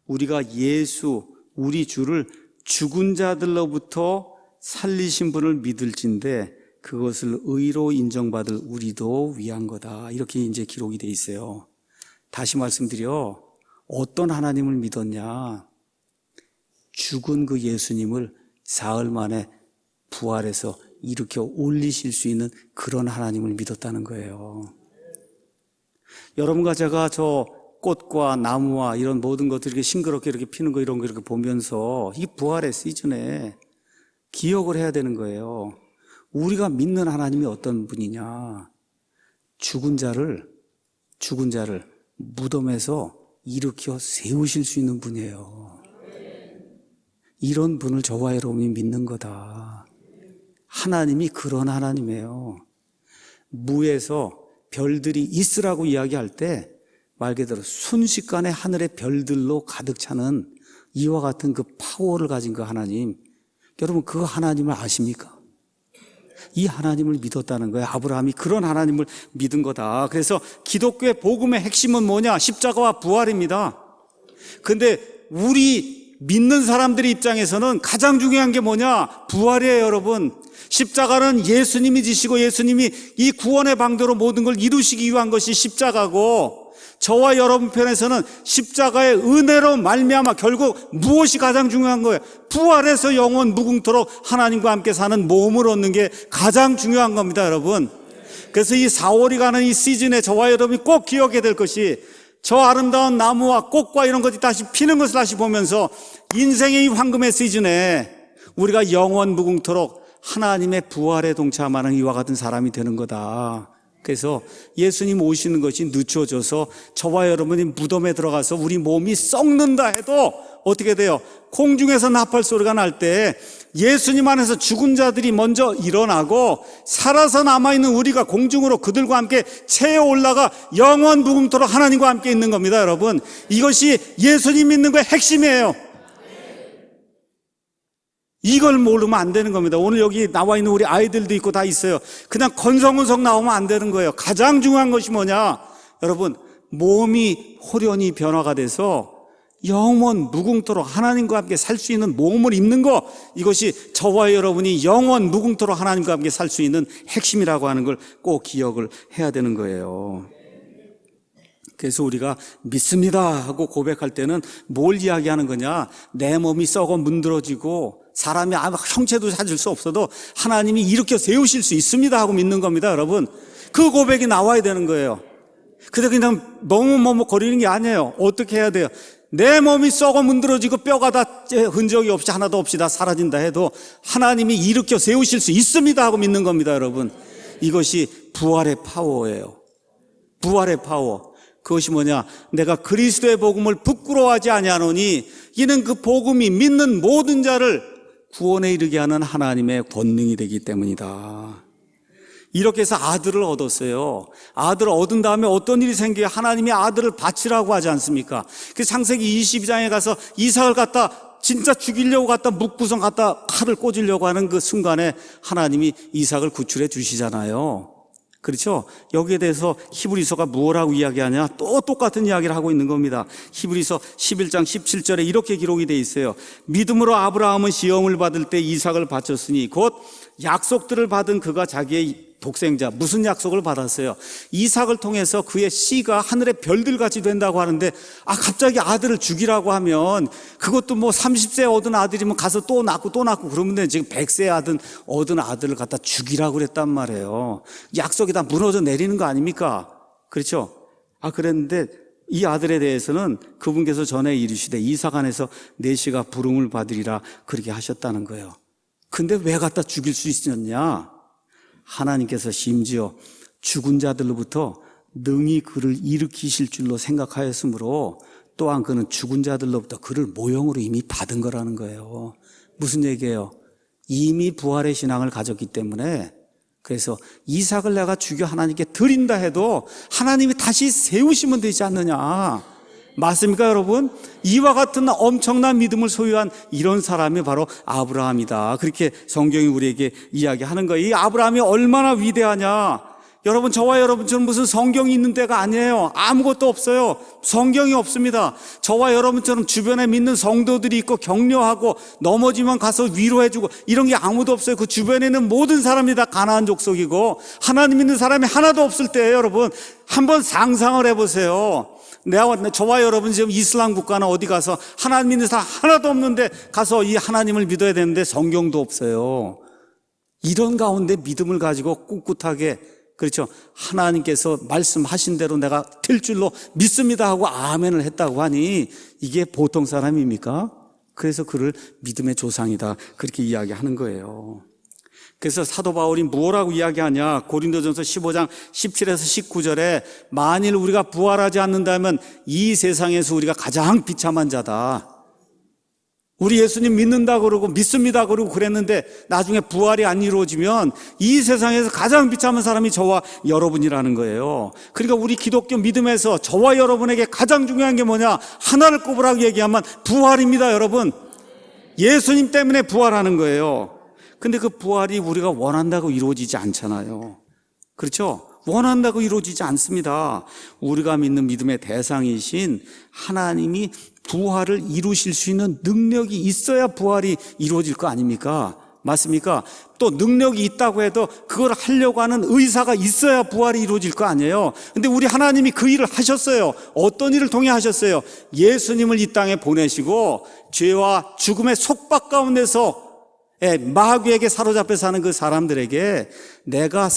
우리가 예수, 우리 주를 죽은 자들로부터 살리신 분을 믿을진데 그것을 의로 인정받을 우리도 위한 거다. 이렇게 이제 기록이 돼 있어요. 다시 말씀드려. 어떤 하나님을 믿었냐? 죽은 그 예수님을 사흘 만에 부활해서 일으켜 올리실 수 있는 그런 하나님을 믿었다는 거예요. 여러분과 제가 저 꽃과 나무와 이런 모든 것들이 이렇게 싱그럽게 이렇게 피는 거 이런 거 이렇게 보면서 이 부활의 시즌에 기억을 해야 되는 거예요. 우리가 믿는 하나님이 어떤 분이냐? 죽은 자를 무덤에서 일으켜 세우실 수 있는 분이에요. 이런 분을 저와 여러분이 믿는 거다. 하나님이 그런 하나님이에요. 무에서 별들이 있으라고 이야기할 때 말 그대로 순식간에 하늘의 별들로 가득 차는 이와 같은 그 파워를 가진 그 하나님. 여러분 그 하나님을 아십니까? 이 하나님을 믿었다는 거예요. 아브라함이 그런 하나님을 믿은 거다. 그래서 기독교의 복음의 핵심은 뭐냐? 십자가와 부활입니다. 근데 우리 믿는 사람들의 입장에서는 가장 중요한 게 뭐냐? 부활이에요, 여러분. 십자가는 예수님이 지시고 예수님이 이 구원의 방도로 모든 걸 이루시기 위한 것이 십자가고, 저와 여러분 편에서는 십자가의 은혜로 말미암아 결국 무엇이 가장 중요한 거예요? 부활해서 영원 무궁토록 하나님과 함께 사는 몸을 얻는 게 가장 중요한 겁니다, 여러분. 그래서 이 4월이 가는 이 시즌에 저와 여러분이 꼭 기억해야 될 것이, 저 아름다운 나무와 꽃과 이런 것이 다시 피는 것을 다시 보면서 인생의 이 황금의 시즌에 우리가 영원 무궁토록 하나님의 부활에 동참하는 이와 같은 사람이 되는 거다. 그래서 예수님 오시는 것이 늦춰져서 저와 여러분이 무덤에 들어가서 우리 몸이 썩는다 해도 어떻게 돼요? 공중에서 나팔 소리가 날 때 예수님 안에서 죽은 자들이 먼저 일어나고 살아서 남아있는 우리가 공중으로 그들과 함께 체에 올라가 영원 무궁토록 하나님과 함께 있는 겁니다, 여러분. 이것이 예수님 믿는 거의 핵심이에요. 이걸 모르면 안 되는 겁니다. 오늘 여기 나와 있는 우리 아이들도 있고 다 있어요. 그냥 건성건성 나오면 안 되는 거예요. 가장 중요한 것이 뭐냐? 여러분, 몸이 호련히 변화가 돼서 영원 무궁토록 하나님과 함께 살 수 있는 몸을 입는 것, 이것이 저와 여러분이 영원 무궁토록 하나님과 함께 살 수 있는 핵심이라고 하는 걸 꼭 기억을 해야 되는 거예요. 그래서 우리가 믿습니다 하고 고백할 때는 뭘 이야기하는 거냐? 내 몸이 썩어 문드러지고 사람이 아무 형체도 찾을 수 없어도 하나님이 일으켜 세우실 수 있습니다 하고 믿는 겁니다, 여러분. 그 고백이 나와야 되는 거예요. 근데 그냥 너무 머뭇거리는 게 아니에요. 어떻게 해야 돼요? 내 몸이 썩어 문드러지고 뼈가 다 흔적이 없이 하나도 없이 다 사라진다 해도 하나님이 일으켜 세우실 수 있습니다 하고 믿는 겁니다, 여러분. 이것이 부활의 파워예요. 부활의 파워. 그것이 뭐냐? 내가 그리스도의 복음을 부끄러워하지 아니하노니 이는 그 복음이 믿는 모든 자를 구원에 이르게 하는 하나님의 권능이 되기 때문이다. 이렇게 해서 아들을 얻었어요. 아들을 얻은 다음에 어떤 일이 생겨요? 하나님이 아들을 바치라고 하지 않습니까? 그 창세기 22장에 가서 이삭을 갖다 진짜 죽이려고 갖다 묵구성 갖다 칼을 꽂으려고 하는 그 순간에 하나님이 이삭을 구출해 주시잖아요. 그렇죠? 여기에 대해서 히브리서가 뭐라고 이야기하냐? 또 똑같은 이야기를 하고 있는 겁니다. 히브리서 11장 17절에 이렇게 기록이 되어 있어요. 믿음으로 아브라함은 시험을 받을 때 이삭을 바쳤으니 곧 약속들을 받은 그가 자기의 독생자, 무슨 약속을 받았어요? 이삭을 통해서 그의 씨가 하늘의 별들같이 된다고 하는데, 갑자기 아들을 죽이라고 하면 그것도 뭐 30세 얻은 아들이면 가서 또 낳고 그러면 돼. 지금 100세 얻은 아들을 갖다 죽이라고 그랬단 말이에요. 약속이 다 무너져 내리는 거 아닙니까? 그렇죠? 그랬는데 이 아들에 대해서는 그분께서 전에 이르시되 이삭 안에서 내 씨가 부름을 받으리라 그렇게 하셨다는 거예요. 근데 왜 갖다 죽일 수 있었냐? 하나님께서 심지어 죽은 자들로부터 능히 그를 일으키실 줄로 생각하였으므로 또한 그는 죽은 자들로부터 그를 모형으로 이미 받은 거라는 거예요. 무슨 얘기예요? 이미 부활의 신앙을 가졌기 때문에, 그래서 이삭을 내가 죽여 하나님께 드린다 해도 하나님이 다시 세우시면 되지 않느냐. 맞습니까, 여러분? 이와 같은 엄청난 믿음을 소유한 이런 사람이 바로 아브라함이다. 그렇게 성경이 우리에게 이야기하는 거예요. 이 아브라함이 얼마나 위대하냐. 여러분, 저와 여러분처럼 무슨 성경이 있는 데가 아니에요. 아무것도 없어요. 성경이 없습니다. 저와 여러분처럼 주변에 믿는 성도들이 있고 격려하고 넘어지면 가서 위로해주고 이런 게 아무도 없어요. 그 주변에 있는 모든 사람이 다 가나안 족속이고 하나님 믿는 사람이 하나도 없을 때예요. 여러분, 한번 상상을 해보세요. 저와 여러분 지금 이슬람 국가나 어디 가서 하나님 믿는 사람 하나도 없는데 가서 이 하나님을 믿어야 되는데 성경도 없어요. 이런 가운데 믿음을 가지고 꿋꿋하게, 그렇죠, 하나님께서 말씀하신 대로 내가 될 줄로 믿습니다 하고 아멘을 했다고 하니 이게 보통 사람입니까? 그래서 그를 믿음의 조상이다 그렇게 이야기하는 거예요. 그래서 사도 바울이 뭐라고 이야기하냐? 고린도전서 15장 17에서 19절에 만일 우리가 부활하지 않는다면 이 세상에서 우리가 가장 비참한 자다. 우리 예수님 믿는다 그러고 믿습니다 그러고 그랬는데 나중에 부활이 안 이루어지면 이 세상에서 가장 비참한 사람이 저와 여러분이라는 거예요. 그러니까 우리 기독교 믿음에서 저와 여러분에게 가장 중요한 게 뭐냐? 하나를 꼽으라고 얘기하면 부활입니다, 여러분. 예수님 때문에 부활하는 거예요. 근데 그 부활이 우리가 원한다고 이루어지지 않잖아요. 그렇죠? 원한다고 이루어지지 않습니다. 우리가 믿는 믿음의 대상이신 하나님이 부활을 이루실 수 있는 능력이 있어야 부활이 이루어질 거 아닙니까? 맞습니까? 또 능력이 있다고 해도 그걸 하려고 하는 의사가 있어야 부활이 이루어질 거 아니에요. 근데 우리 하나님이 그 일을 하셨어요. 어떤 일을 통해 하셨어요? 예수님을 이 땅에 보내시고 죄와 죽음의 속박 가운데서 마귀에게 사로잡혀 사는 그 사람들에게 내가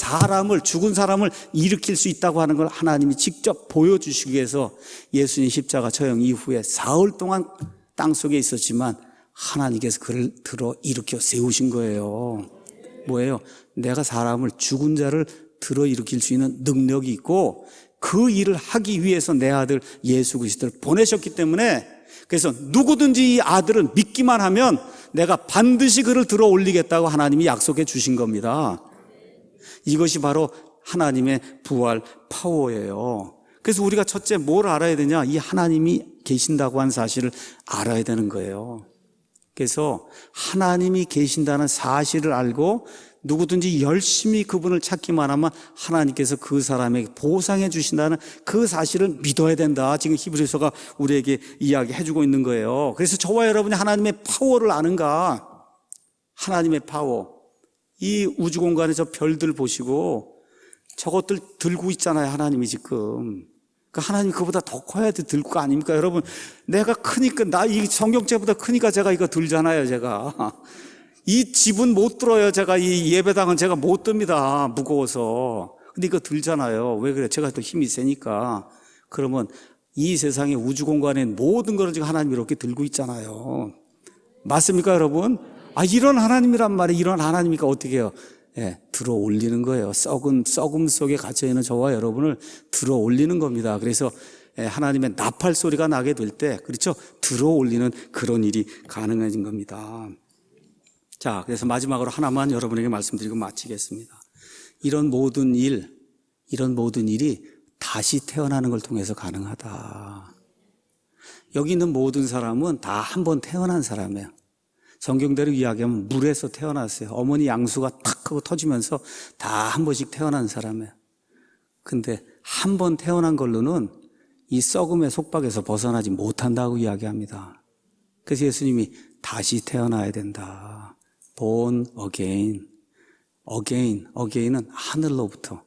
죽은 사람을 일으킬 수 있다고 하는 걸 하나님이 직접 보여주시기 위해서 예수님 십자가 처형 이후에 사흘 동안 땅속에 있었지만 하나님께서 그를 들어 일으켜 세우신 거예요. 뭐예요? 내가 사람을 죽은 자를 들어 일으킬 수 있는 능력이 있고 그 일을 하기 위해서 내 아들 예수 그리스도를 보내셨기 때문에 그래서 누구든지 이 아들을 믿기만 하면 내가 반드시 그를 들어 올리겠다고 하나님이 약속해 주신 겁니다. 이것이 바로 하나님의 부활 파워예요. 그래서 우리가 첫째 뭘 알아야 되냐? 이 하나님이 계신다고 한 사실을 알아야 되는 거예요. 그래서 하나님이 계신다는 사실을 알고 누구든지 열심히 그분을 찾기만 하면 하나님께서 그 사람에게 보상해 주신다는 그 사실을 믿어야 된다. 지금 히브리서가 우리에게 이야기해 주고 있는 거예요. 그래서 저와 여러분이 하나님의 파워를 아는가? 하나님의 파워. 이 우주 공간에 저 별들 보시고 저것들 들고 있잖아요. 하나님이 지금. 하나님 그보다 더 커야 들 거 아닙니까? 여러분, 내가 크니까, 이 성경책보다 크니까 제가 이거 들잖아요, 제가. 이 집은 못 들어요. 제가 이 예배당은 제가 못 듭니다. 무거워서. 근데 이거 들잖아요. 왜 그래? 제가 또 힘이 세니까. 그러면 이 세상의 우주 공간에 모든 것을 지금 하나님이 이렇게 들고 있잖아요. 맞습니까, 여러분? 이런 하나님이란 말이에요. 이런 하나님이니까 어떻게 해요? 들어 올리는 거예요. 썩음 속에 갇혀있는 저와 여러분을 들어 올리는 겁니다. 그래서 하나님의 나팔 소리가 나게 될 때, 그렇죠? 들어 올리는 그런 일이 가능해진 겁니다. 자, 그래서 마지막으로 하나만 여러분에게 말씀드리고 마치겠습니다. 이런 모든 일이 다시 태어나는 걸 통해서 가능하다. 여기 있는 모든 사람은 다 한 번 태어난 사람이에요. 성경대로 이야기하면 물에서 태어났어요. 어머니 양수가 탁 하고 터지면서 다 한 번씩 태어난 사람이에요. 근데 한 번 태어난 걸로는 이 썩음의 속박에서 벗어나지 못한다고 이야기합니다. 그래서 예수님이 다시 태어나야 된다. Born again. again은 하늘로부터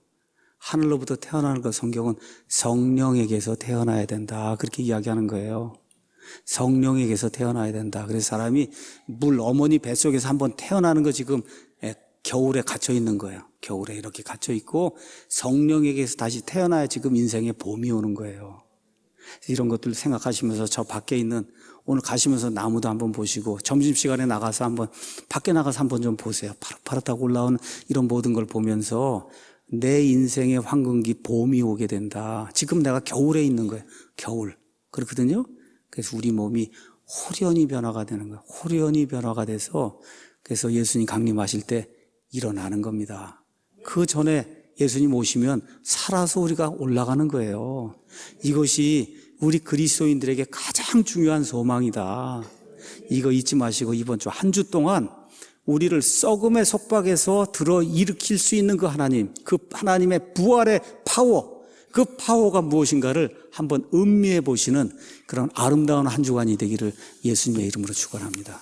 태어나는 것. 성경은 성령에게서 태어나야 된다. 그렇게 이야기하는 거예요. 성령에게서 태어나야 된다. 그래서 사람이 어머니 뱃속에서 한번 태어나는 거 지금 겨울에 갇혀 있는 거예요. 겨울에 이렇게 갇혀 있고 성령에게서 다시 태어나야 지금 인생에 봄이 오는 거예요. 이런 것들 생각하시면서 저 밖에 있는, 오늘 가시면서 나무도 한번 보시고 점심시간에 밖에 나가서 한번 좀 보세요. 파릇파릇하고 올라오는 이런 모든 걸 보면서 내 인생의 황금기 봄이 오게 된다. 지금 내가 겨울에 있는 거예요. 겨울. 그렇거든요. 그래서 우리 몸이 호련히 변화가 되는 거예요. 호련히 변화가 돼서 그래서 예수님 강림하실 때 일어나는 겁니다. 그 전에 예수님 오시면 살아서 우리가 올라가는 거예요. 이것이 우리 그리스도인들에게 가장 중요한 소망이다. 이거 잊지 마시고 이번 주 한 주 동안 우리를 썩음의 속박에서 들어 일으킬 수 있는 그 하나님, 그 하나님의 부활의 파워, 그 파워가 무엇인가를 한번 음미해 보시는 그런 아름다운 한 주간이 되기를 예수님의 이름으로 축원합니다.